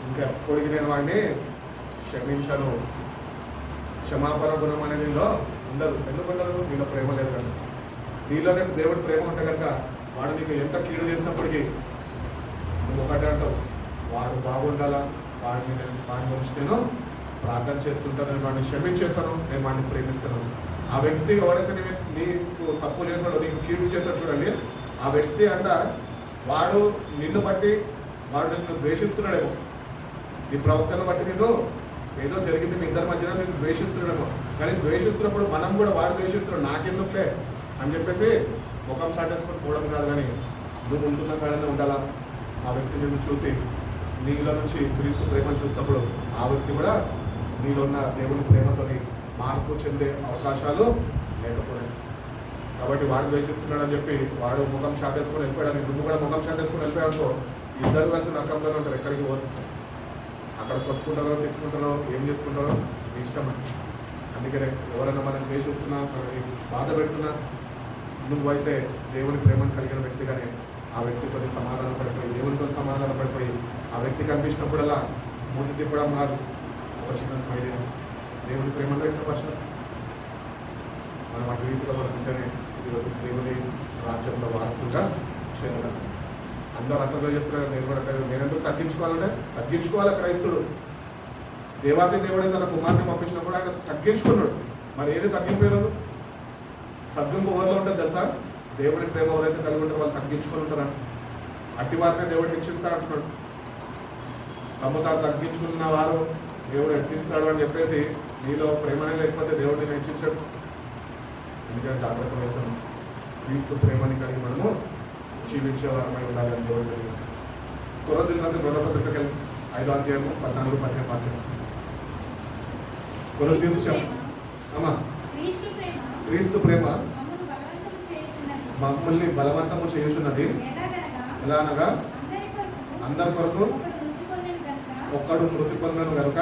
ఇంకెప్పటికి నేను వాడిని క్షమించను. క్షమాపణ గుణం అనేది నీలో ఉండదు. ఎందుకు ఉండదు? నీలో ప్రేమ లేదు కనుక. నీలోనే దేవుడి ప్రేమ ఉంటే కనుక వాడు నీకు ఎంత కీడు చేసినప్పటికీ నువ్వు ఒకటే అంటావు, వాడు బాగుండాలా, వాడి గురించి నేను ప్రార్థన చేస్తుంటాను, నేను వాడిని క్షమించేస్తాను, నేను వాడిని ప్రేమిస్తాను. ఆ వ్యక్తి ఎవరైతే నీకు తప్పు చేశాడో, నీకు కీడు చేశాడు చూడండి, ఆ వ్యక్తి అంట వాడు నిన్ను బట్టి వాడు నిన్ను ద్వేషిస్తున్నాడేమో, నీ ప్రవర్తన బట్టి నిన్ను ఏదో జరిగింది మీ ఇద్దరి మధ్యన నేను ద్వేషిస్తున్నాడేమో. కానీ ద్వేషిస్తున్నప్పుడు మనం కూడా వాడు ద్వేషిస్తున్నాడు, నాకెందుకులే అని చెప్పేసి ముఖం చాటేసుకొని పోవడం కాదు. కానీ నువ్వు ఉంటున్న కాడనే ఉండాలా. ఆ వ్యక్తి నిన్ను చూసి నీలో నుంచి క్రీస్తు ప్రేమను చూసినప్పుడు ఆ వ్యక్తి కూడా నీలో ఉన్న దేవుని ప్రేమతోని మార్పు చెందే అవకాశాలు లేకపోలేదు. కాబట్టి వాడు ద్వేషిస్తున్నాడని చెప్పి వాడు ముఖం చాటేసుకొని వెళ్ళిపోయాడని నువ్వు కూడా ముఖం చాటేసుకొని వెళ్ళిపోయాడుకో, ఇద్దరు కలిసి నరకంలోనే ఉంటారు, ఎక్కడికి పోదు. అక్కడ కొట్టుకుంటారో, తిట్టుకుంటారో, ఏం చేసుకుంటారో మీ ఇష్టం. అందుకనే ఎవరైనా మనం ద్వేషిస్తున్నా, మనకి బాధ పెడుతున్నా, నువ్వైతే దేవుని ప్రేమను కలిగిన వ్యక్తిగానే ఆ వ్యక్తితో సమాధాన పడిపోయి, దేవునితో సమాధాన పడిపోయి, ఆ వ్యక్తి కనిపించినప్పుడల్లా ముందు తిప్పడం కాదు, ఒక చిన్న స్మైల్ దేవుని ప్రేమలో వ్యక్తపరచడం. మనం అటు రీతిలో మనకు ఉంటేనే ఈరోజు దేవుని రాజ్యంలో వారసుగా చేరగలం. అందరూ అట్లా చేస్తున్నారు, నేను కూడా నేనెందుకు తగ్గించుకోవాలంటే తగ్గించుకోవాలి. క్రైస్తుడు దేవాది దేవుడే తన కుమారుని పంపించినప్పుడు ఆయన తగ్గించుకున్నాడు. మరి ఏది తగ్గింపు ఈరోజు? తగ్గింపు ఎవరిలో ఉంటుంది తెలుసా? దేవుని ప్రేమ ఎవరైతే కలిగి ఉంటారో వాళ్ళు తగ్గించుకొని ఉంటారంట. అట్టి వారినే దేవుడు హెచ్చిస్తారంటున్నాడు. తమ తాను తగ్గించుకున్న వారు దేవుడు హెచ్చిస్తాడు అని చెప్పేసి నీలో ప్రేమనే లేకపోతే దేవుడిని హెచ్చించాడు. అందుకని జాగ్రత్త వేసాను. క్రీస్తు ప్రేమని కలిగి మనము జీవించే వారమై ఉండాలని దేవుడు తెలియజేస్తాం. కొరింథీయులకు రాసిన 2వ పత్రిక 5వ అధ్యాయము 14-15 వాక్యం. కొరింథీయులకు అమ్మా, క్రీస్తు ప్రేమ మమ్మల్ని బలవంతము చేయుచున్నది. ఎలా అనగా అందరి కొరకు ఒక్కడు మృతి పొందను గనుక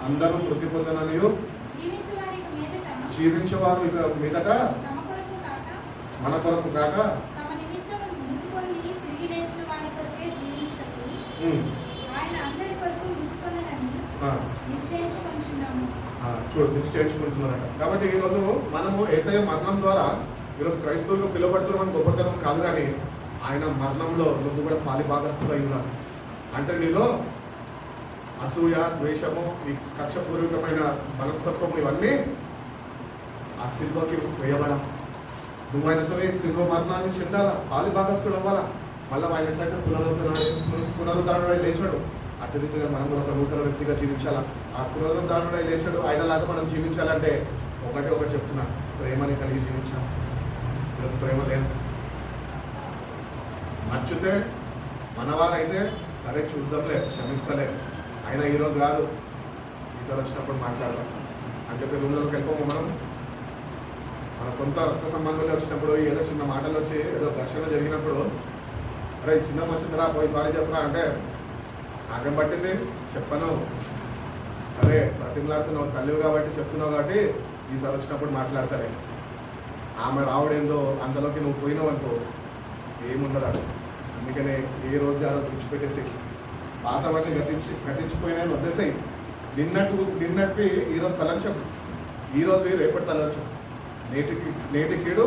అందరూ మృతి పొందననియు జీవించేవారు ఇక మీదట మన కొరకు కాక చూడు నిశ్చయించుకుంటున్నారట. కాబట్టి ఈరోజు మనము యేసయ్య మరణం ద్వారా ఈరోజు క్రైస్తవులకు పిలువబడుతున్నామని గొప్పతనం కాదు, కానీ ఆయన మరణంలో నువ్వు కూడా పాలి భాగస్థులై ఉన్నావు. అంటే నీలో అసూయ, ద్వేషము, ఈ కక్షపూర్వకమైన మనస్తత్వము ఇవన్నీ ఆ సిల్వకి వేయబడాలి. నువ్వు ఆయనతో సిల్వ మరణాన్ని చెందాలా, పాలి భాగస్థుడు అవ్వాలా. మళ్ళీ ఆయన ఎట్లయితే పునరుద్ధారణుడై లేచాడు, అటు రీతిగా మనం కూడా ఒక నూతన వ్యక్తిగా జీవించాలా. ఆ పునరుద్ధారణుడై లేచాడు, ఆయనలాగా మనం జీవించాలంటే ఒకటి చెప్తున్నా, ప్రేమని కలిగి జీవించాలి. ఈరోజు ప్రేమ లేదు. నచ్చితే మనవారైతే సరే చూద్దాంలే, క్షమిస్తలే, అయినా ఈరోజు కాదు, ఈసారి వచ్చినప్పుడు మాట్లాడదాం అని చెప్పి రూమ్లోకి వెళ్ళిపోము. మనం మన సొంత రక్త సంబంధాలు వచ్చినప్పుడు ఏదో చిన్న మాటలు వచ్చి ఏదో ఘర్షణ జరిగినప్పుడు అరే చిన్న వచ్చిందిరా పోయి సారీ చెప్పరా అంటే నాకేం పట్టింది చెప్పను, అరే బ్రతిమలాడుతున్నావు తల్లివి కాబట్టి చెప్తున్నావు కాబట్టి ఈసారి వచ్చినప్పుడు మాట్లాడతారే. ఆమె రావడేందో అంతలోకి నువ్వు పోయినావంటూ ఏముండదు అక్కడ. అందుకనే ఏ రోజు ఆ రోజు విడిచిపెట్టేసి పాతవన్నీ గతించిపోయినాయని వదిలేసాయి. నిన్నటివి ఈరోజు తలంచం, ఈరోజు రేపటి తలంచం, నేటి కీడు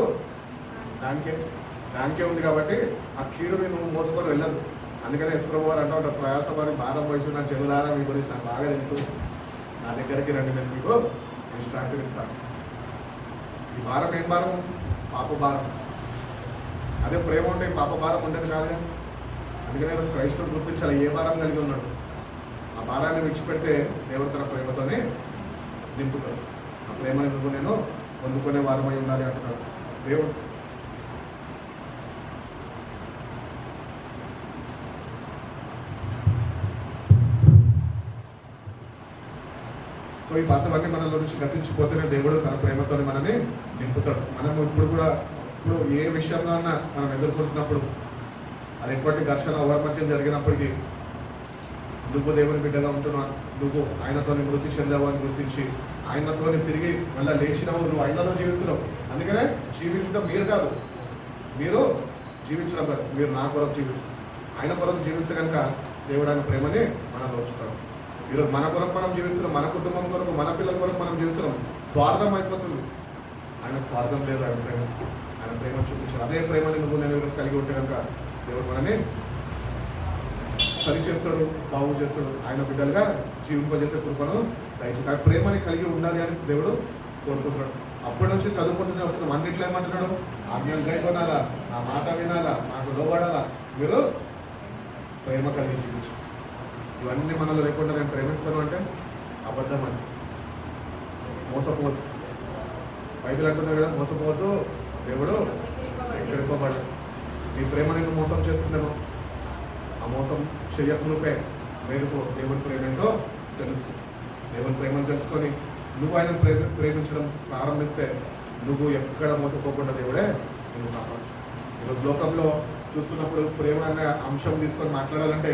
దానికే ఉంది. కాబట్టి ఆ కీడుని నువ్వు మోసుకొని వెళ్ళదు. అందుకనే యశ్వ్రభు వారు అంటూ ఉంటారు, ప్రయాస వారి భారం వహించు నా చెవులారా మీ గురించి నాకు బాగా తెలుసు, నా దగ్గరికి రండి, నేను మీకు విశ్రాంతిని ఇస్తాను. ఈ భారం ఏం భారం? పాప భారం. అదే ప్రేమ ఉంటే పాప భారం ఉండేది కాదుగా. అందుకనే ఈరోజు క్రైస్తవుడు గుర్తించాలి ఏ భారం కలిగి ఉన్నాడు. ఆ భారాన్ని విడిచిపెడితే దేవుడు తన ప్రేమతోనే నింపుతాడు. ఆ ప్రేమని నువ్వు నేను పొందుకునే వారమై ఉండాలి అంటున్నాడు దేవుడు. సో ఈ పాతవన్నీ మనలో నుంచి గతించిపోతేనే దేవుడు తన ప్రేమతో మనని నింపుతాడు. మనము ఇప్పుడు ఏ విషయంలో అన్నా మనం ఎదుర్కొంటున్నప్పుడు, అది ఎటువంటి ఘర్షణ ఓవర్మర్చం జరిగినప్పటికీ నువ్వు దేవుని బిడ్డగా ఉంటున్నావు, నువ్వు ఆయనతో మృతి చెందావు అని గుర్తించి ఆయనతో తిరిగి మళ్ళీ లేచినావు, నువ్వు ఆయనలో జీవిస్తున్నావు. అందుకనే జీవించడం మీరు కాదు, మీరు జీవించడం కాదు, మీరు నా కొరకు జీవిస్తారు. ఆయన కొరకు జీవిస్తే కనుక దేవుడు ఆయన ప్రేమని మనం వచ్చుతాడు. ఈరోజు మన కొరకు మనం జీవిస్తున్నాం, మన కుటుంబం కొరకు, మన పిల్లల కొరకు మనం జీవిస్తున్నాం. స్వార్థం అయిపోతుంది. ఆయనకు స్వార్థం లేదు. ఆయన ప్రేమ చూపించారు. అదే ప్రేమని నువ్వు నేను ఈరోజు కలిగి ఉంటే కనుక దేవుడు మనని సరి చేస్తాడు, బాగు చేస్తాడు. ఆయన బిడ్డలుగా జీవింపజేసే కృపను దయచేస్తాడు. ప్రేమని కలిగి ఉండాలి అని దేవుడు కోరుకుంటున్నాడు. అప్పటి నుంచి చదువుకుంటూనే వస్తున్నాం. అన్నిట్లో ఏమంటున్నాడు? ఆజ్ఞలు గైకొనాలా, నా మాట వినాలా, నాకు లోబడాలా, మీరు ప్రేమ కలిగి జీవించు. ఇవన్నీ మనలో లేకుండా నేను ప్రేమిస్తాను అంటే అబద్ధం అని. మోసపోవద్దు. బైబిల్ అంటున్నారు కదా, మోసపోవద్దు, దేవుడు ఎక్కడిపోబడ్డాడు. నీ ప్రేమ నిన్ను మోసం చేస్తుందేమో. ఆ మోసం చెయ్యకునుపే మేలుకో. దేవుని ప్రేమ ఏంటో తెలుసు. దేవుని ప్రేమను తెలుసుకొని నువ్వు ఆయన ప్రేమించడం ప్రారంభిస్తే నువ్వు ఎక్కడ మోసపోకుండా దేవుడే నువ్వు కాపాడు. ఈరోజు లోకంలో చూస్తున్నప్పుడు ప్రేమ అనే అంశం తీసుకొని మాట్లాడాలంటే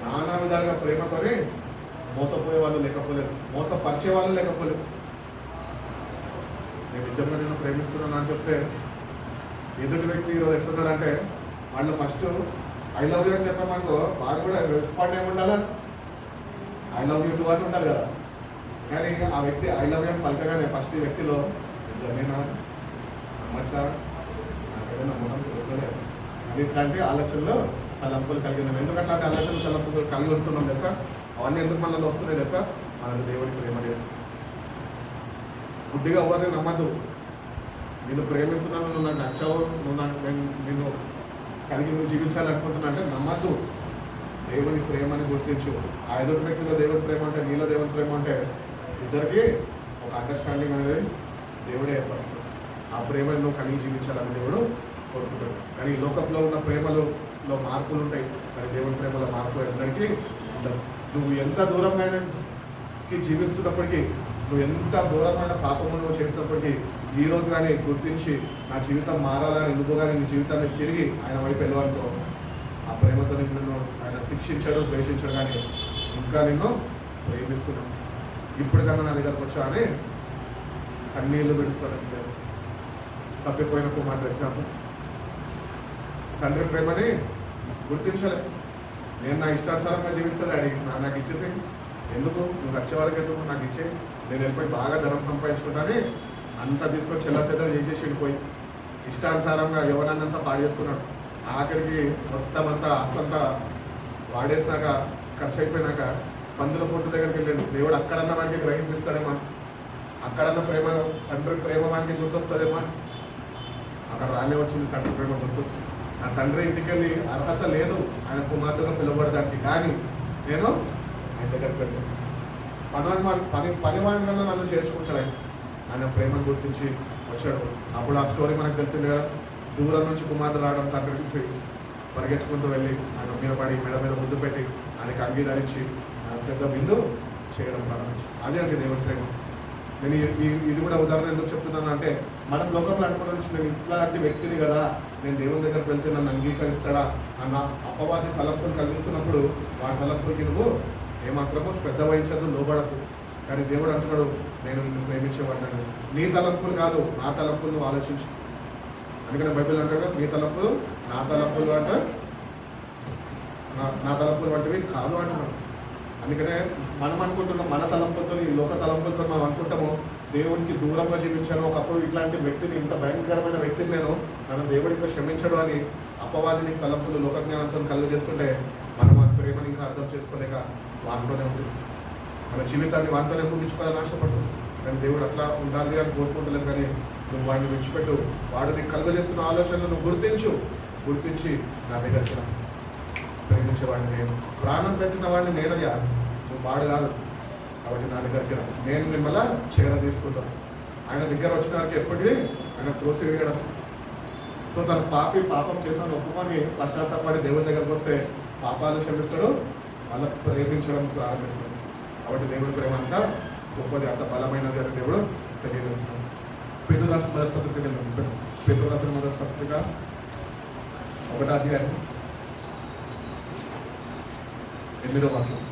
నానా విధాలుగా ప్రేమతోనే మోసపోయే వాళ్ళు లేకపోలేదు, మోసపరిచే వాళ్ళు లేకపోలేదు. నేను నిజంగా నేను ప్రేమిస్తున్నాను అని చెప్తే ఎదుటి వ్యక్తి ఈరోజు ఎట్లున్నాడంటే వాళ్ళు ఫస్ట్ ఐ లవ్ యూ అని చెప్పామనుకో, వారు కూడా రెస్పాండ్ ఏముండాలా? ఐ లవ్ యూ టూ అని ఉంటారు కదా. కానీ ఆ వ్యక్తి ఐ లవ్ యూ అని పలకగానే ఫస్ట్ ఈ వ్యక్తిలో నిజమేనా, నమ్మచ్చా, నాకైతే నమ్మడం కుదరలేదు అది ఇట్లాంటి ఆలోచనలో తలంపులు కలిగి ఉన్నాం. ఎందుకంటే అలాంటి ఆలోచనలు తలంపులు కలిగి ఉంటున్నాం తెలుసా. అవన్నీ ఎందుకు మనలో వస్తున్నాయి తెలుసా, మనకు దేవుడి ప్రేమ లేదు. గుడ్డిగా ఎవరిని నమ్మద్దు. నిన్ను ప్రేమిస్తున్నాను, నువ్వు నాకు నచ్చావు, నిన్ను కలిగి నువ్వు జీవించాలనుకుంటున్నా అంటే నమ్మద్దు. దేవుని ప్రేమని గుర్తించు. ఆ ఎదుటి వ్యక్తిలో దేవుని ప్రేమ అంటే, నీలో దేవుని ప్రేమ అంటే ఇద్దరికి ఒక అండర్స్టాండింగ్ అనేది దేవుడే ఏర్పరుస్తాడు. ఆ ప్రేమను నువ్వు కలిగి జీవించాలని దేవుడు కోరుకుంటాడు. కానీ ఈ లోకంలో ఉన్న ప్రేమలో మార్పులు ఉంటాయి, కానీ దేవుని ప్రేమలో మార్పు ఎన్నడికి ఉండదు. నువ్వు ఎంత దూరమైనకి జీవిస్తున్నప్పటికీ, నువ్వు ఎంత ఘోరమైన పాపము నువ్వు చేసినప్పటికీ ఈ రోజు కానీ గుర్తించి నా జీవితం మారాలని నువ్వు కానీ నీ జీవితాన్ని తిరిగి ఆయన వైపు వెళ్ళాలనుకో, ఆ ప్రేమతో నిన్ను ఆయన శిక్షించడు, ద్వేషించడు, కానీ ఇంకా నిన్ను ప్రేమిస్తున్నాడు. ఇప్పటికన్నా నా దగ్గరకు వచ్చా అని కన్నీళ్లు విడుస్తాడంటే దేవుడు. తప్పిపోయిన కుమారుడు ఎగ్జాంపుల్. తండ్రి ప్రేమని గుర్తించలే. నేను నా ఇష్టానుసారంగా జీవిస్తాడు డాడీ, నాకు ఇచ్చేసి ఎందుకు, నువ్వు వచ్చే వరకు ఎందుకు నాకు ఇచ్చే, నేను వెళ్ళిపోయి బాగా ధనం సంపాదించుకుంటానే అంతా తీసుకొని చెల్లాచెదలు చేసేసి వెళ్ళిపోయి ఇష్టానుసారంగా ఎవరన్నంతా పాడు చేసుకున్నాడు. ఆఖరికి మొత్తం అంతా ఆస్తంతా వాడేసినాక ఖర్చు అయిపోయినాక పందుల పొట్టు దగ్గరికి వెళ్ళాడు. దేవుడు అక్కడన్నా వాడికి గ్రహింపిస్తాడేమో, అక్కడన్నా ప్రేమ, తండ్రి ప్రేమ వాడికి గుర్తొస్తుందేమో. అక్కడ రానే వచ్చింది తండ్రి ప్రేమ గుర్తు. నా తండ్రి ఇంటికి వెళ్ళి అర్హత లేదు ఆయన కుమార్తెగా పిలువబడడానికి, కానీ నేను ఆయన దగ్గరికి వెళ్తాను. పనివాడిని కన్నా నన్ను చేర్చుకుంటాడు ఆయన ప్రేమను గుర్తించి వచ్చాడు. అప్పుడు ఆ స్టోరీ మనకు తెలిసింది కదా. దూరం నుంచి కుమార్తె రావడం, తండ్రి చూసి పరిగెత్తుకుంటూ వెళ్ళి ఆయన మీద పడి మెడ మీద ముద్దు పెట్టి ఆయనకి అంగీకరించి ఆయన పెద్ద విందు చేయడం ప్రారంభించి, అదే అండి దేవుని ప్రేమ. నేను ఇది కూడా ఉదాహరణ ఎందుకు చెప్తున్నాను అంటే, మనం లోకంలో అనుకున్న నేను ఇట్లాంటి వ్యక్తిని కదా, నేను దేవుని దగ్గరికి వెళ్తే నన్ను అంగీకరిస్తాడా అన్న అపవాది తలంపులు కలిగిస్తున్నప్పుడు వారి తలంపులకి నువ్వు ఏమాత్రమో శ్రద్ధ వహించదు, లోబడదు. కానీ దేవుడు అంటున్నాడు, నేను నిన్ను ప్రేమించేవాడిని. నీ తలంపులు కాదు, నా తలంపులు నువ్వు ఆలోచించు. అందుకని బైబిల్ అంటాడు, నీ తలంపులు నా తలంపులు అంటే నా తలంపులు వంటివి కాదు అంటున్నాడు. అందుకనే మనం అనుకుంటున్నాం మన తలంపులతో, ఈ లోక తలంపులతో మనం అనుకుంటాము దేవుడికి దూరంగా జీవించాను, ఒకప్పుడు ఇట్లాంటి వ్యక్తిని, ఇంత భయంకరమైన వ్యక్తిని నేను, నన్ను దేవుడు ఇంకా క్షమించడు అని అపవాదిని తలంపులు లోక జ్ఞానంతో కలుగజేస్తుంటే మనం ఆ ప్రేమని ఇంకా అర్థం చేసుకోలేక వాటితోనే ఉంటుంది. మన జీవితాన్ని వాటితోనే ముగించుకోవాలని ఆశపడుతుంది. కానీ దేవుడు అట్లా ఉండాలి అని కోరుకుంటలేదు. కానీ నువ్వు వాడిని విడిచిపెట్టు, వాడు నీకు కలుగజేస్తున్న ఆలోచనలు నువ్వు గుర్తించి నా దగ్గరికి రా. ప్రేమించేవాడిని నేను, ప్రాణం పెట్టిన వాడిని నేనయ్యా, నువ్వు వాడు కాదు. కాబట్టి నా దగ్గరికి రా, నేను మిమ్మల్ని చేర తీసుకుంటాను. ఆయన దగ్గర వచ్చిన వారికి ఎప్పటికీ ఆయన త్రోసివేయడం. సో తన పాపం చేశాను ఒప్పుకొని పశ్చాత్తాపడి దేవుని దగ్గరకు వస్తే పాపాలు క్షమిస్తాడు, వాళ్ళ ప్రేమించడం ప్రారంభిస్తాడు. కాబట్టి దేవుడి ప్రేమ అంతా గొప్పది, అంత బలమైనది అని దేవుడు తెలియజేస్తున్నాడు. పేతురు రాసిన మొదటి పత్రిక, పేతురు రాసిన మొదటి పత్రిక 1వ అధ్యాయం 8వ వచనం.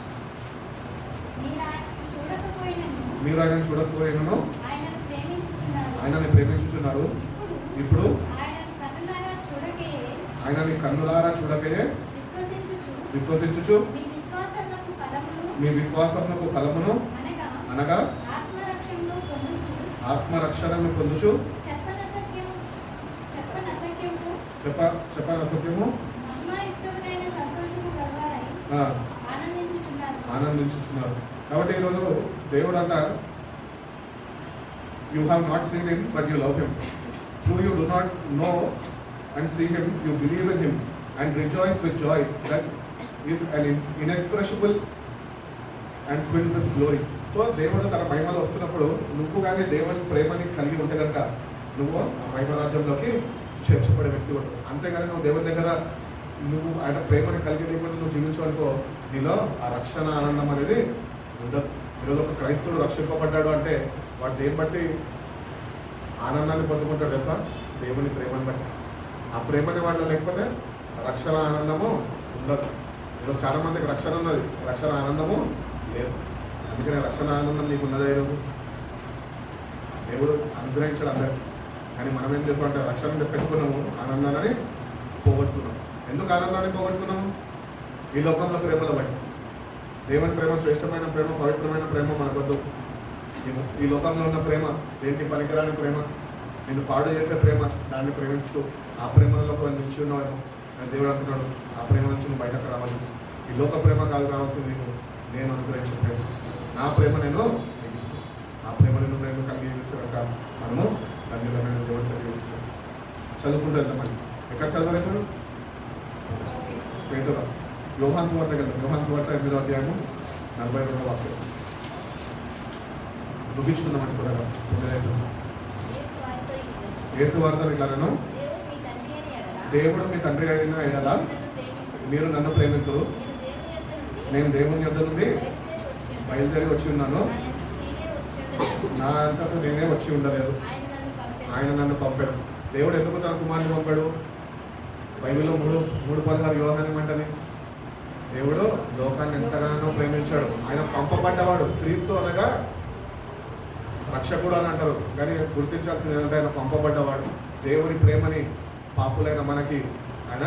మీరు ఆయన చూడకపోయినను ఆయనని ప్రేమించుచున్నారు. ఇప్పుడు ఆయనని కన్నులారా చూడకయే విశ్వసించుచు మీ విశ్వాసమునకు ఫలమును అనగా ఆత్మరక్షణను పొందుచు చెప్పని అసత్యము ఆనందించుచున్నారు. కాబట్టి ఈరోజు దేవుడు అంట, you have not seen him but you love him. True you do not know and see him, you believe in him and rejoice with joy that is an inexpressible and filled with glory. So దేవుడు తన మహిమలో వస్తున్నప్పుడు నువ్వు కానీ దేవుని ప్రేమని కలిగి ఉంటే కనుక నువ్వు ఆ మహిమ రాజ్యంలోకి చేర్చబడే వ్యక్తి ఉంటావు. అంతేగాని నువ్వు దేవుని దగ్గర నువ్వు ఆయన ప్రేమని కలిగి లేకుండా నువ్వు జీవించవనుకో, నీలో ఆ రక్షణ ఆనందం అనేది ఉండదు. ఈరోజు ఒక క్రైస్తవుడు రక్షింపబడ్డాడు అంటే వాడు దేన్ని బట్టి ఆనందాన్ని పొందుకుంటాడు తెలుసా? దేవుని ప్రేమని బట్టి. ఆ ప్రేమని వాళ్ళు లేకపోతే రక్షణ ఆనందము ఉండదు. ఈరోజు చాలా మందికి రక్షణ ఉన్నది, రక్షణ ఆనందము లేదు. అందుకనే రక్షణ ఆనందం నీకు ఉన్నదే ఈరోజు దేవుడు అనుగ్రహించాడు అందరికీ. కానీ మనం ఏం చేస్తామంటే రక్షణ పెట్టుకున్నాము, ఆనందాన్ని పోగొట్టుకున్నాము. ఎందుకు ఆనందాన్ని పోగొట్టుకున్నాము? ఈ లోకంలో ప్రేమలో బట్టి. దేవుని ప్రేమ శ్రేష్టమైన ప్రేమ, పవిత్రమైన ప్రేమ మనకొద్దు. ఈ లోకంలో ఉన్న ప్రేమ దేనికి పనికిరాని ప్రేమ, నిన్ను పాడు చేసే ప్రేమ, దాన్ని ప్రేమిస్తూ ఆ ప్రేమలో కొన్ని నిలిచి ఉన్నావేమో అని దేవుడు అంటున్నాడు. ఆ ప్రేమ నుంచి నువ్వు బయటకు రావాలి. ఈ లోక ప్రేమ కాదు కావాల్సింది నీకు నేను అనుగ్రహించే ప్రేమ. నా ప్రేమ నేను నీకు ఇస్తాను. ఆ ప్రేమను నువ్వు నేను కలిగి ఇస్తే కనుక మనము ధన్యులమైన దేవుడితో జీవిస్తున్నాం. చదువుకుంటూ వెళ్దామండి. ఎక్కడ చదవలేదు? పేతురు. యోహాను సువార్తకి వెళ్దాం. యోహాను సువార్త 8వ అధ్యాయము 42వ వాక్యం ముగించుకుందామండి. త్వరగా యేసు వార్తలు ఇలాగను, దేవుడు మీ తండ్రి అయిన ఎడల మీరు నన్ను ప్రేమితురు. నేను దేవుని యొద్ద నుండి బయలుదేరి వచ్చి ఉన్నాను. నా అంతటా నేనే వచ్చి ఉండలేదు, ఆయన నన్ను పంపాడు. దేవుడు ఎందుకు తన కుమారుని పంపాడు? బైబిల్లో 3:16 యోహాను ఏమంటది? దేవుడు లోకాన్ని ఎంతగానో ప్రేమించాడు. ఆయన పంపబడ్డవాడు. క్రీస్తు అనగా రక్షకుడు అని అంటారు, కానీ గుర్తించాల్సింది ఏంటంటే ఆయన పంపబడ్డవాడు. దేవుని ప్రేమని పాపులైన మనకి ఆయన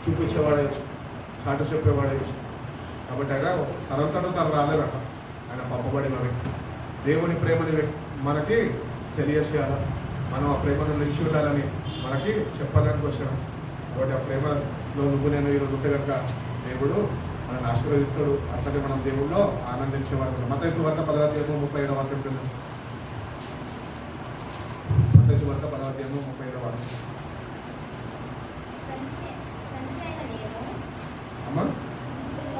చూపించేవాడేయచ్చు, చాటు చెప్పేవాడేయచ్చు. కాబట్టి ఆయన తనంతటా తను రాలేదట, ఆయన పంపబడిన వ్యక్తి. దేవుని ప్రేమని మనకి తెలియచేయాల, మనం ఆ ప్రేమను నిలిచి ఉండాలని మనకి చెప్పడానికి వచ్చాను. కాబట్టి ఆ ప్రేమలో నువ్వు నేను ఈరోజు ఉంటే కనుక దేవుడు మనల్ని ఆశీర్వదిస్తాడు. అట్లనే మనం దేవుళ్ళో ఆనందించే వారు. మత్తయి సువార్త 10వ అధ్యాయము 37వ వాక్యం కింద. మత్తయి సువార్త 10వ అధ్యాయము 37వ వాక్యం. అమ్మా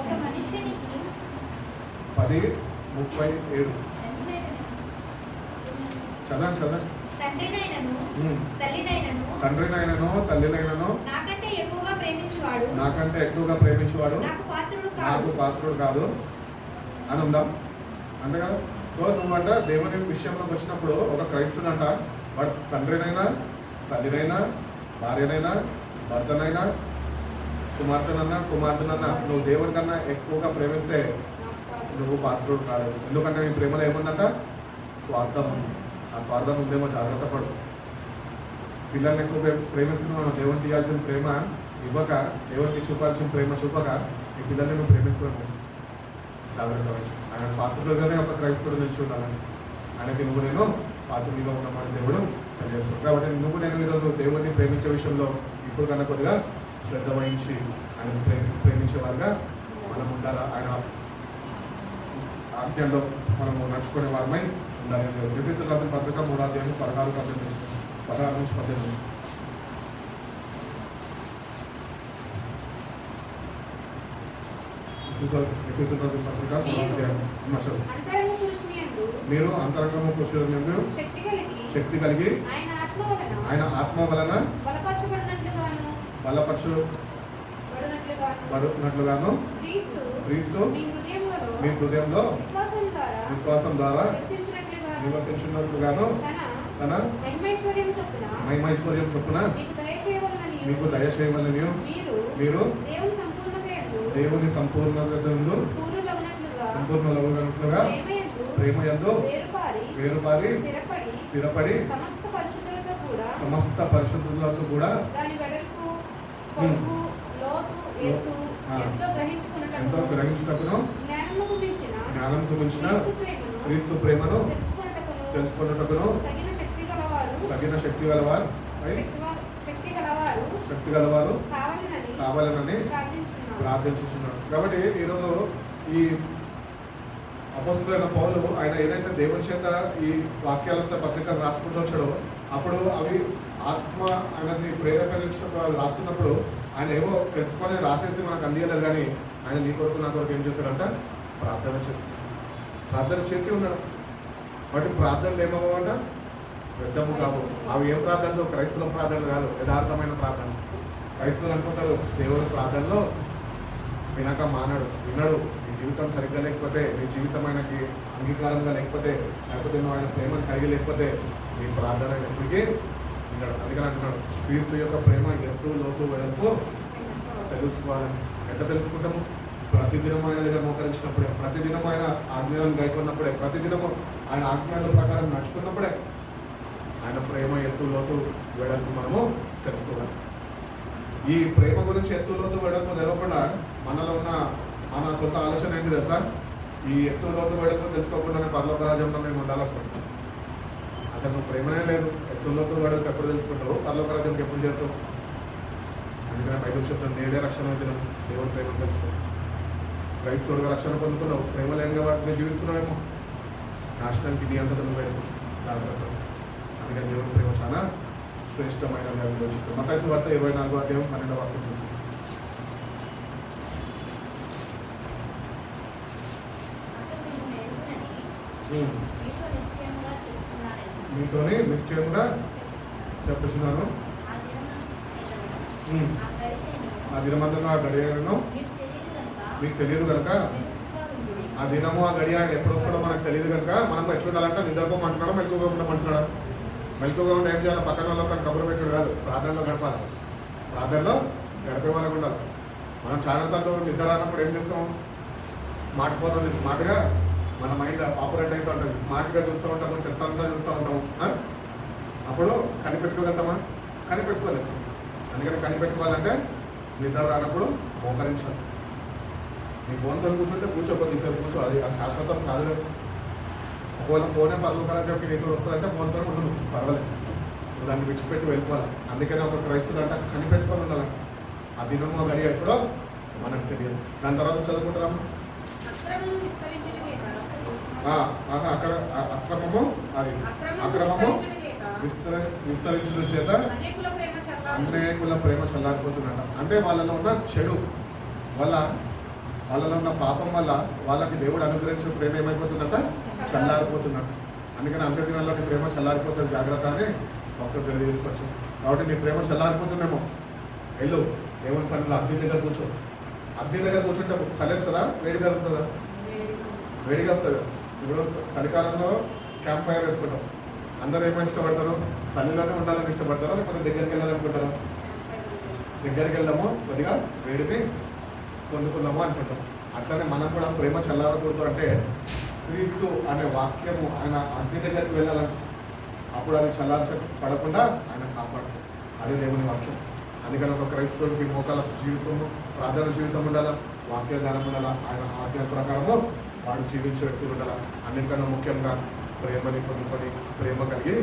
ఒక మనుష్యునికి 10:37 చదవండి. తండ్రినైనను తల్లినైనను నాకంటే ఎక్కువగా ప్రేమించువాడు నాకు పాత్రుడు కాదు అని ఉందాం. అంతే కదా? సో నువ్వంట దేవుని విషయంలోకి వచ్చినప్పుడు ఒక క్రైస్తుడంట వాడు తండ్రినైనా తల్లినైనా భార్యనైనా భర్తనైనా కుమార్తెనన్నా నువ్వు దేవుని కన్నా ఎక్కువగా ప్రేమిస్తే నువ్వు పాత్రుడు కాదు. ఎందుకంటే నీ ప్రేమలో ఏముందంట? స్వార్థం ఉంది. ఆ స్వార్థం ఉందేమో జాగ్రత్త పడు. పిల్లల్ని ఎక్కువ ప్రేమిస్తున్నావు, దేవునికి ఇవ్వాల్సిన ప్రేమ ఇవ్వక, దేవునికి చూపాల్సిన ప్రేమ చూపక ఈ పిల్లల్ని నువ్వు ప్రేమిస్తున్నావు. జాగ్రత్త వహించు. ఆయన పాత్రుడుగానే ఒక క్రైస్తవుడు నిలిచి ఉండాలని, ఆయనకి నువ్వు నేను పాత్రుడిగా ఉన్నామని దేవుడు తెలియజేస్తాడు. కాబట్టి నువ్వు నేను ఈరోజు దేవుడిని ప్రేమించే విషయంలో ఇప్పుడు కన్నా కొద్దిగా శ్రద్ధ వహించి ఆయన ప్రేమించే వారుగా మనం ఉండాలా. ఆయన ఆజ్ఞల్లో మనము నడుచుకునే వారమై ఉండాలి. ఎఫెసీయులకు రాసిన పత్రిక 3వ అధ్యాయం 16 నుంచి 18. ఎఫెసీయులకు రాసిన పత్రిక 3వ అధ్యాయం మీరు అంతరంగము పురుషులందు శక్తి కలిగి ఆయన ఆత్మ వలన బలపరచుబడినట్లుగాను క్రీస్తు మీ హృదయంలో విశ్వాసం ద్వారా నివసించినట్లుగాను తన మహిమైశ్వర్యం చొప్పున మీకు దయచేయవలెను మీరు దేవుని సంపూర్ణతయందు ప్రేమయందు వేరుపారి స్థిరపడి సమస్త పరిశుద్ధులతో కూడా ఎంతో గ్రహించుటకును జ్ఞానంకు మించిన క్రీస్తు ప్రేమను తెలుసుకున్నటకును తగిన శక్తి గలవారు కావాలనని ప్రార్థించుచున్నాడు. కాబట్టి ఈరోజు ఈ అపొస్తలుడైన పౌలు ఆయన ఏదైతే దేవుని చేత ఈ వాక్యాలంతా పత్రికలు రాసుకుంటూ వచ్చాడో అప్పుడు అవి ఆత్మ ఆయనని ప్రేరేపణించినప్పుడు అవి రాస్తున్నప్పుడు ఆయన ఏవో తెలుసుకొని రాసేసి మనకు అందియలేదు. కానీ ఆయన నీ కొరకు నా కొరకు ఏం చేశాడంట? ప్రార్థన చేసి ఉన్నాడు. వాటి ప్రార్థనలు ఏమవ్వంట? పెద్దము కావు. అవి ఏం ప్రార్థనలు? క్రైస్తవ ప్రార్థనలు కాదు, యథార్థమైన ప్రార్థన. క్రైస్తవులు అనుకుంటారు దేవుని ప్రార్థనలో వినడు. నీ జీవితం సరిగ్గా లేకపోతే, నీ జీవితం ఆయనకి అంగీకారంగా లేకపోతే నువ్వు ఆయన ప్రేమను కలిగి లేకపోతే నీ ప్రార్థన ఎప్పటికీ వినడు. అందుకని అంటున్నాడు క్రీస్తు యొక్క ప్రేమ ఎత్తు లోతు వెడల్పు తెలుసుకోవాలని. ఎట్లా తెలుసుకుంటాము? ప్రతిదినం ఆయన దగ్గర మోకరించినప్పుడే, ప్రతిదినం ఆయన ఆజ్ఞలను గైకొన్నప్పుడే, ప్రతిదినము ఆయన ఆజ్ఞల ప్రకారం నడుచుకున్నప్పుడే ఆయన ప్రేమ ఎత్తు లోతు వెడల్పు మనము తెలుసుకోవాలి. ఈ ప్రేమ గురించి ఎత్తు లోతు వెడల్పు తెలవకుండా మనలో ఉన్న మన సొంత ఆలోచన ఏంటి తెలుసా? ఈ ఎత్తు లోతు పడుకుని తెలుసుకోకుండానే పరలోక రాజ్యంలో మేము ఉండాలనుకుంటున్నాం. అసలు నువ్వు ప్రేమనే లేదు. ఎత్తు లోతు పడుకు ఎప్పుడు తెలుసుకుంటావు, పరలోక రాజ్యంకి ఎప్పుడు చేస్తావు? అందుకనే బైబిల్ చెప్తాను, నేడే రక్షణ దినం, దేవుడు ప్రేమను తెలుసుకో. క్రైస్తవుడిగా రక్షణ పొందుకున్నావు, ప్రేమ లేనిగా వాటిని జీవిస్తున్నావేమో, నాశనానికి నీ అంతటా నువ్వు జాగ్రత్త. అందుకని దేవుని ప్రేమ చాలా శ్రేష్టమైన చెప్తాను. మత్తయి సువార్త 24వ అధ్యాయం 12వ వాక్యం చూస్తుంది. మీతోనే నిశ్చయముగా చెప్పుచున్నాను, ఆ దినమంతా ఆ గడియలను మీకు తెలియదు కనుక, ఆ దినము ఆ గడియ ఆయన ఎప్పుడు వస్తాడో మనకు తెలియదు కనుక మనం ఎట్లుండాలంటే నిద్రపోమంటున్నాడు, మెలకుగా ఉండమంటున్నాడు. మెలకుగా ఉండి ఏం చేయాలి? పక్కన వాళ్ళకి కబురు పెట్టుడు కాదు, ప్రార్థనలో గడపాలి. ప్రార్థనలో గడిపే వాళ్ళకు ఉండాలి. మనం చాలాసార్లు నిద్ర రానప్పుడు ఏం చేస్తాం? స్మార్ట్ ఫోన్ ఉంది, స్మార్ట్గా మన మైండ్ ఆపరేట్ అవుతూ ఉంటుంది, స్మార్ట్గా చూస్తూ ఉంటాము, చెత్త అంతా చూస్తూ ఉంటాము. అప్పుడు కనిపెట్టుకోగలుగుతామా? కనిపెట్టుకోలేదు. అందుకని కనిపెట్టుకోవాలంటే నిద్ర రానప్పుడు మోకరించాలి. నీ ఫోన్తో కూర్చుంటే కూర్చోకపోతే ఈసారి కూర్చో, అది శాశ్వతం కాదు. ఒకవేళ ఫోనే పర్లోకరాజ్యంకి నీతులు వస్తుందంటే ఫోన్తో ఉండదు, పర్వాలేదు, దాన్ని విడిచిపెట్టి వెళ్ళిపోవాలి. అందుకని ఒక క్రైస్తుడు అంటే కనిపెట్టుకొని ఉండాలంట. ఆ దినము గడియ ఎప్పుడో మనకు తెలియదు. దాని తర్వాత చదువుకుంటాము అక్కడ అక్రమము, అది అక్రమము విస్తరించడం చేత అనేకుల ప్రేమ చల్లారిపోతుందట. అంటే వాళ్ళలో ఉన్న చెడు వల్ల, వాళ్ళలో ఉన్న పాపం వల్ల వాళ్ళకి దేవుడు అనుగ్రహించిన ప్రేమ ఏమైపోతుందంట? చల్లారిపోతుందంట. అందుకని అంత్య దినాల్లో నీ ప్రేమ చల్లారిపోతుంది, జాగ్రత్త అని భక్తులు తెలియజేసుకోవచ్చు. కాబట్టి నీ ప్రేమ చల్లారిపోతుందేమో, వెళ్ళు దేవుని సన్నిధిలో అగ్ని దగ్గర కూర్చో. అగ్ని దగ్గర కూర్చుంటే చలేస్తుందా? వేడి కలుగుతుందా? వేడిగా వస్తుంది. ఇప్పుడు చలికాలంలో క్యాంప్ ఫైర్ వేసుకుంటాం. అందరూ ఏమో ఇష్టపడతారు? చలిలోనే ఉండాలని ఇష్టపడతారు, లేకపోతే దగ్గరికి వెళ్ళాలనుకుంటారు? దగ్గరికి వెళ్దాము, కొద్దిగా వేడిని పొందుకుందాము అనుకుంటాం. అట్లనే మనం కూడా ప్రేమ చల్లారకూడదు అంటే క్రీస్తు అనే వాక్యము ఆయన అగ్ని దగ్గరికి వెళ్ళాలంట. అప్పుడు అది పడకుండా ఆయన కాపాడుతాడు. అదే దేవుని వాక్యం. అందుకని ఒక క్రైస్తవుడికి మోకాల జీవితము, ప్రార్థన జీవితం ఉండాలా, వాక్య ధ్యానం ఉండాలా, ఆయన ఆజ్ఞ ప్రకారము వాడు జీవించే వ్యక్తులు ఉండాలా. అన్నిటికన్నా ముఖ్యంగా ప్రేమని పొందుకొని ప్రేమ కలిగి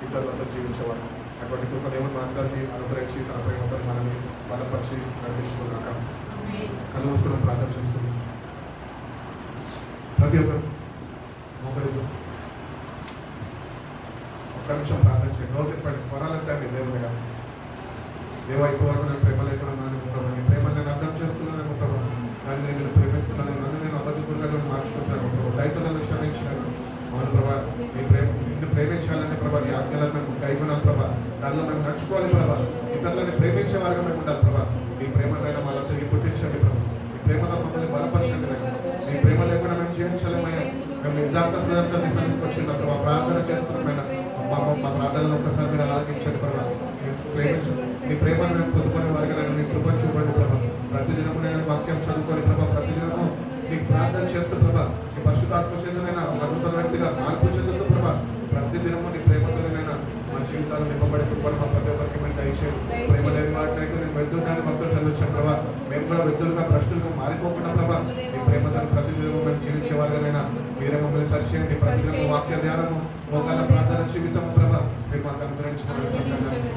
ఇతరులతో జీవించేవాడు. అటువంటి కృప దేవుడు మనందరికీ అనుగ్రహించి తన ప్రేమతో మనల్ని బలపరిచి నడిపించుకున్నాక కళ్ళు మూసుకుని ప్రార్థన చేసుకుని ప్రతి ఒక్కరు మోకరించు. ఒక్క నిమిషం ప్రార్థన చేయండి. నోరు తిప్పండి, స్వరాలంతా మీ దేవుని మీద. దేవా, ఇప్పుడు వరకు నేను ప్రేమ లేకుండా ప్రభావ, నీ ప్రేమను నేను అర్థం చేసుకున్నాను ప్రభావ. నన్ను నేను ప్రేమిస్తున్నాను, నన్ను నేను అబద్ధపూర్వకంగా మార్చుకుంటున్నాను ప్రభావ. దయతో క్షమించాను. అవును ప్రభా, నీ నిన్ను ప్రేమించాలని ప్రభా, నీ ఆజ్ఞలను మేము కైకొనాలి ప్రభా. దానిలో మేము నడుచుకోవాలి ప్రభా. ఇతరులని ప్రేమించే వారిగా మేము ఉండాలి ప్రభా. నీ ప్రేమనైనా మళ్ళీ తిరిగి పుట్టించండి ప్రభా. నీ ప్రేమతో మమ్మల్ని బలపరచండి. నీ ప్రేమ లేకుండా మేము జీవించలేమయ్యా. మేము యథార్థ హృదయంతో సన్నిధికి వచ్చిన ప్రభా, ప్రార్థన చేస్తున్నామైనా మా ప్రార్థనలు ఒక్కసారి మీరు ఆలోచించండి ప్రభా. నీ ప్రేమను మేము పొందుకునే వారిగా నేను నీ కృపను చూపండి ప్రభా. ప్రతిదినము నేను వాక్యం చదువుకొని ప్రభా, ప్రతిదినము నీకు ప్రార్థన చేస్తూ ప్రభా, నీ పరిశుద్ధాత్మ చెందినైనా ఒక నూతన వ్యక్తిగా మార్పు చెందుతూ ప్రభా, ప్రతిదినము నీ ప్రేమతోనైనా మా జీవితాలు నింపబడి ప్రభా. ప్రతి ఒక్కరికి మేము దయచేయండి. ప్రేమ లేని వాటినైతే నేను విద్యుత్తాన్ని భక్తులు సెలవుచ్చాను ప్రభా. మేము కూడా విద్యులుగా భ్రష్టులుగా మారిపోకుండా ప్రభా, నీ ప్రేమతో ప్రతిదినము మేము జీవించే వారిగానైనా మీరే మమ్మల్ని సరిచేయండి. ప్రతిదినము వాక్య ధ్యానము, మోకాల ప్రార్థన జీవితం ప్రభా మీరు మాకు అనుగ్రహించుకోవాలి.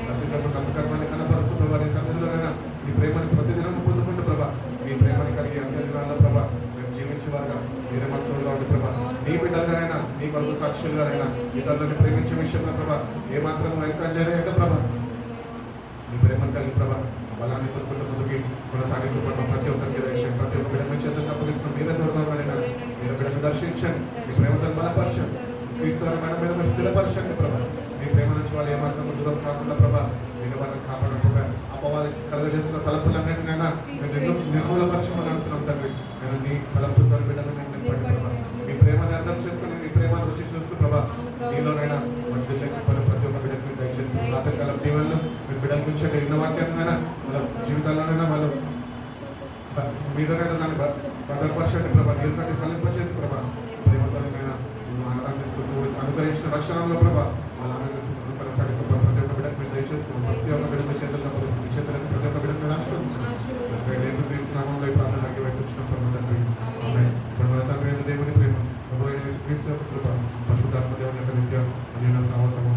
ప్రతిదినము నమ్మకాన్ని కనపరుస్తూ ప్రభా, నీ సన్నిధిలోనైనా ఈ ప్రేమని ప్రతిదినము పొందుకుంటూ ప్రభా, మీ ప్రేమని కలిగి అంత్యదినాల్లో ప్రభా మేము జీవించే వారుగా మీరే మాకు తోడుగా ఉండి ప్రభా. నీ బిడ్డలుగానైనా, నీ కొరకు సాక్షులుగానైనా ఇతరులను ప్రేమించే విషయంలో ప్రభా ఏమాత్రం వెనుకంజేయక ప్రభా, నీ ప్రేమను కలిగి ప్రభా బలాన్ని పొందుకుంటూ ముందుకి కొనసాగిస్తూ ప్రభా ప్రతి ఒక్కరికి దయచేయండి. ప్రతి ఒక్క బిడ్డ చేతులు అప్పగిస్తున్నాం. మీరే తోడుగా ఉండండి. మీరు బిడ్డను దర్శించండి. మీ ప్రేమతో బలపరచండి. క్రీస్తు మేడం మీద మీరు స్థిరపరచండి ప్రభా. మీ ప్రేమ నుంచి వాళ్ళు ఏమాత్రం దూరం కాకుండా ప్రభా మీరు వాళ్ళని కాపాడండి ప్రభా. అపవాది కలగజేస్తున్న తలంపులన్నింటినైనా మేము నిర్మూలపరచమని అడుగుతున్నాం తండ్రి. నేను నీ తలంపుతో బిడ్డలు నేను నింపండి ప్రభా. మీ ప్రేమను అర్థం చేసుకుని మీ ప్రేమను రుచి చూస్తూ ప్రభా నీలోనైనా పని ప్రతి ఒక్క బిడ్డకు మీరు దయచేస్తున్నాం. రాత్రికాలం దీవెనలు మీరు బిడ్డల గురించి ఎన్న వాక్యాలనైనా వాళ్ళ జీవితాల్లోనైనా వాళ్ళు మీదనైనా దాన్ని భద్రపరచండి ప్రభా. నీరు కంటే ఫలింపచేసి ప్రభా ప్రేమతోనైనా నువ్వు ఆనందిస్తూ నువ్వు అనుగ్రహించిన రక్షణలో ప్రభా వాళ్ళ ఆనందిస్తున్న కొనసాగి ప్రభా ప్రతి ఒక్క బిడ్డకు మీరు దయచేసుకున్నాం. ప్రతి ఒక్క బిడ్డ మీ చేతుల్లో పరిస్థితి మీ చేతులకు ప్రతి ఒక్క బిడ్డకు రాష్ట్రం తీసుకున్నాము. ప్రార్థన అడిగి వైపు వచ్చినప్పుడు తండ్రి క్రీస్తు యొక్క కృప, పరిశుద్ధాత్మ దేవుని యొక్క నిత్య అన్యోన్య సహవాసము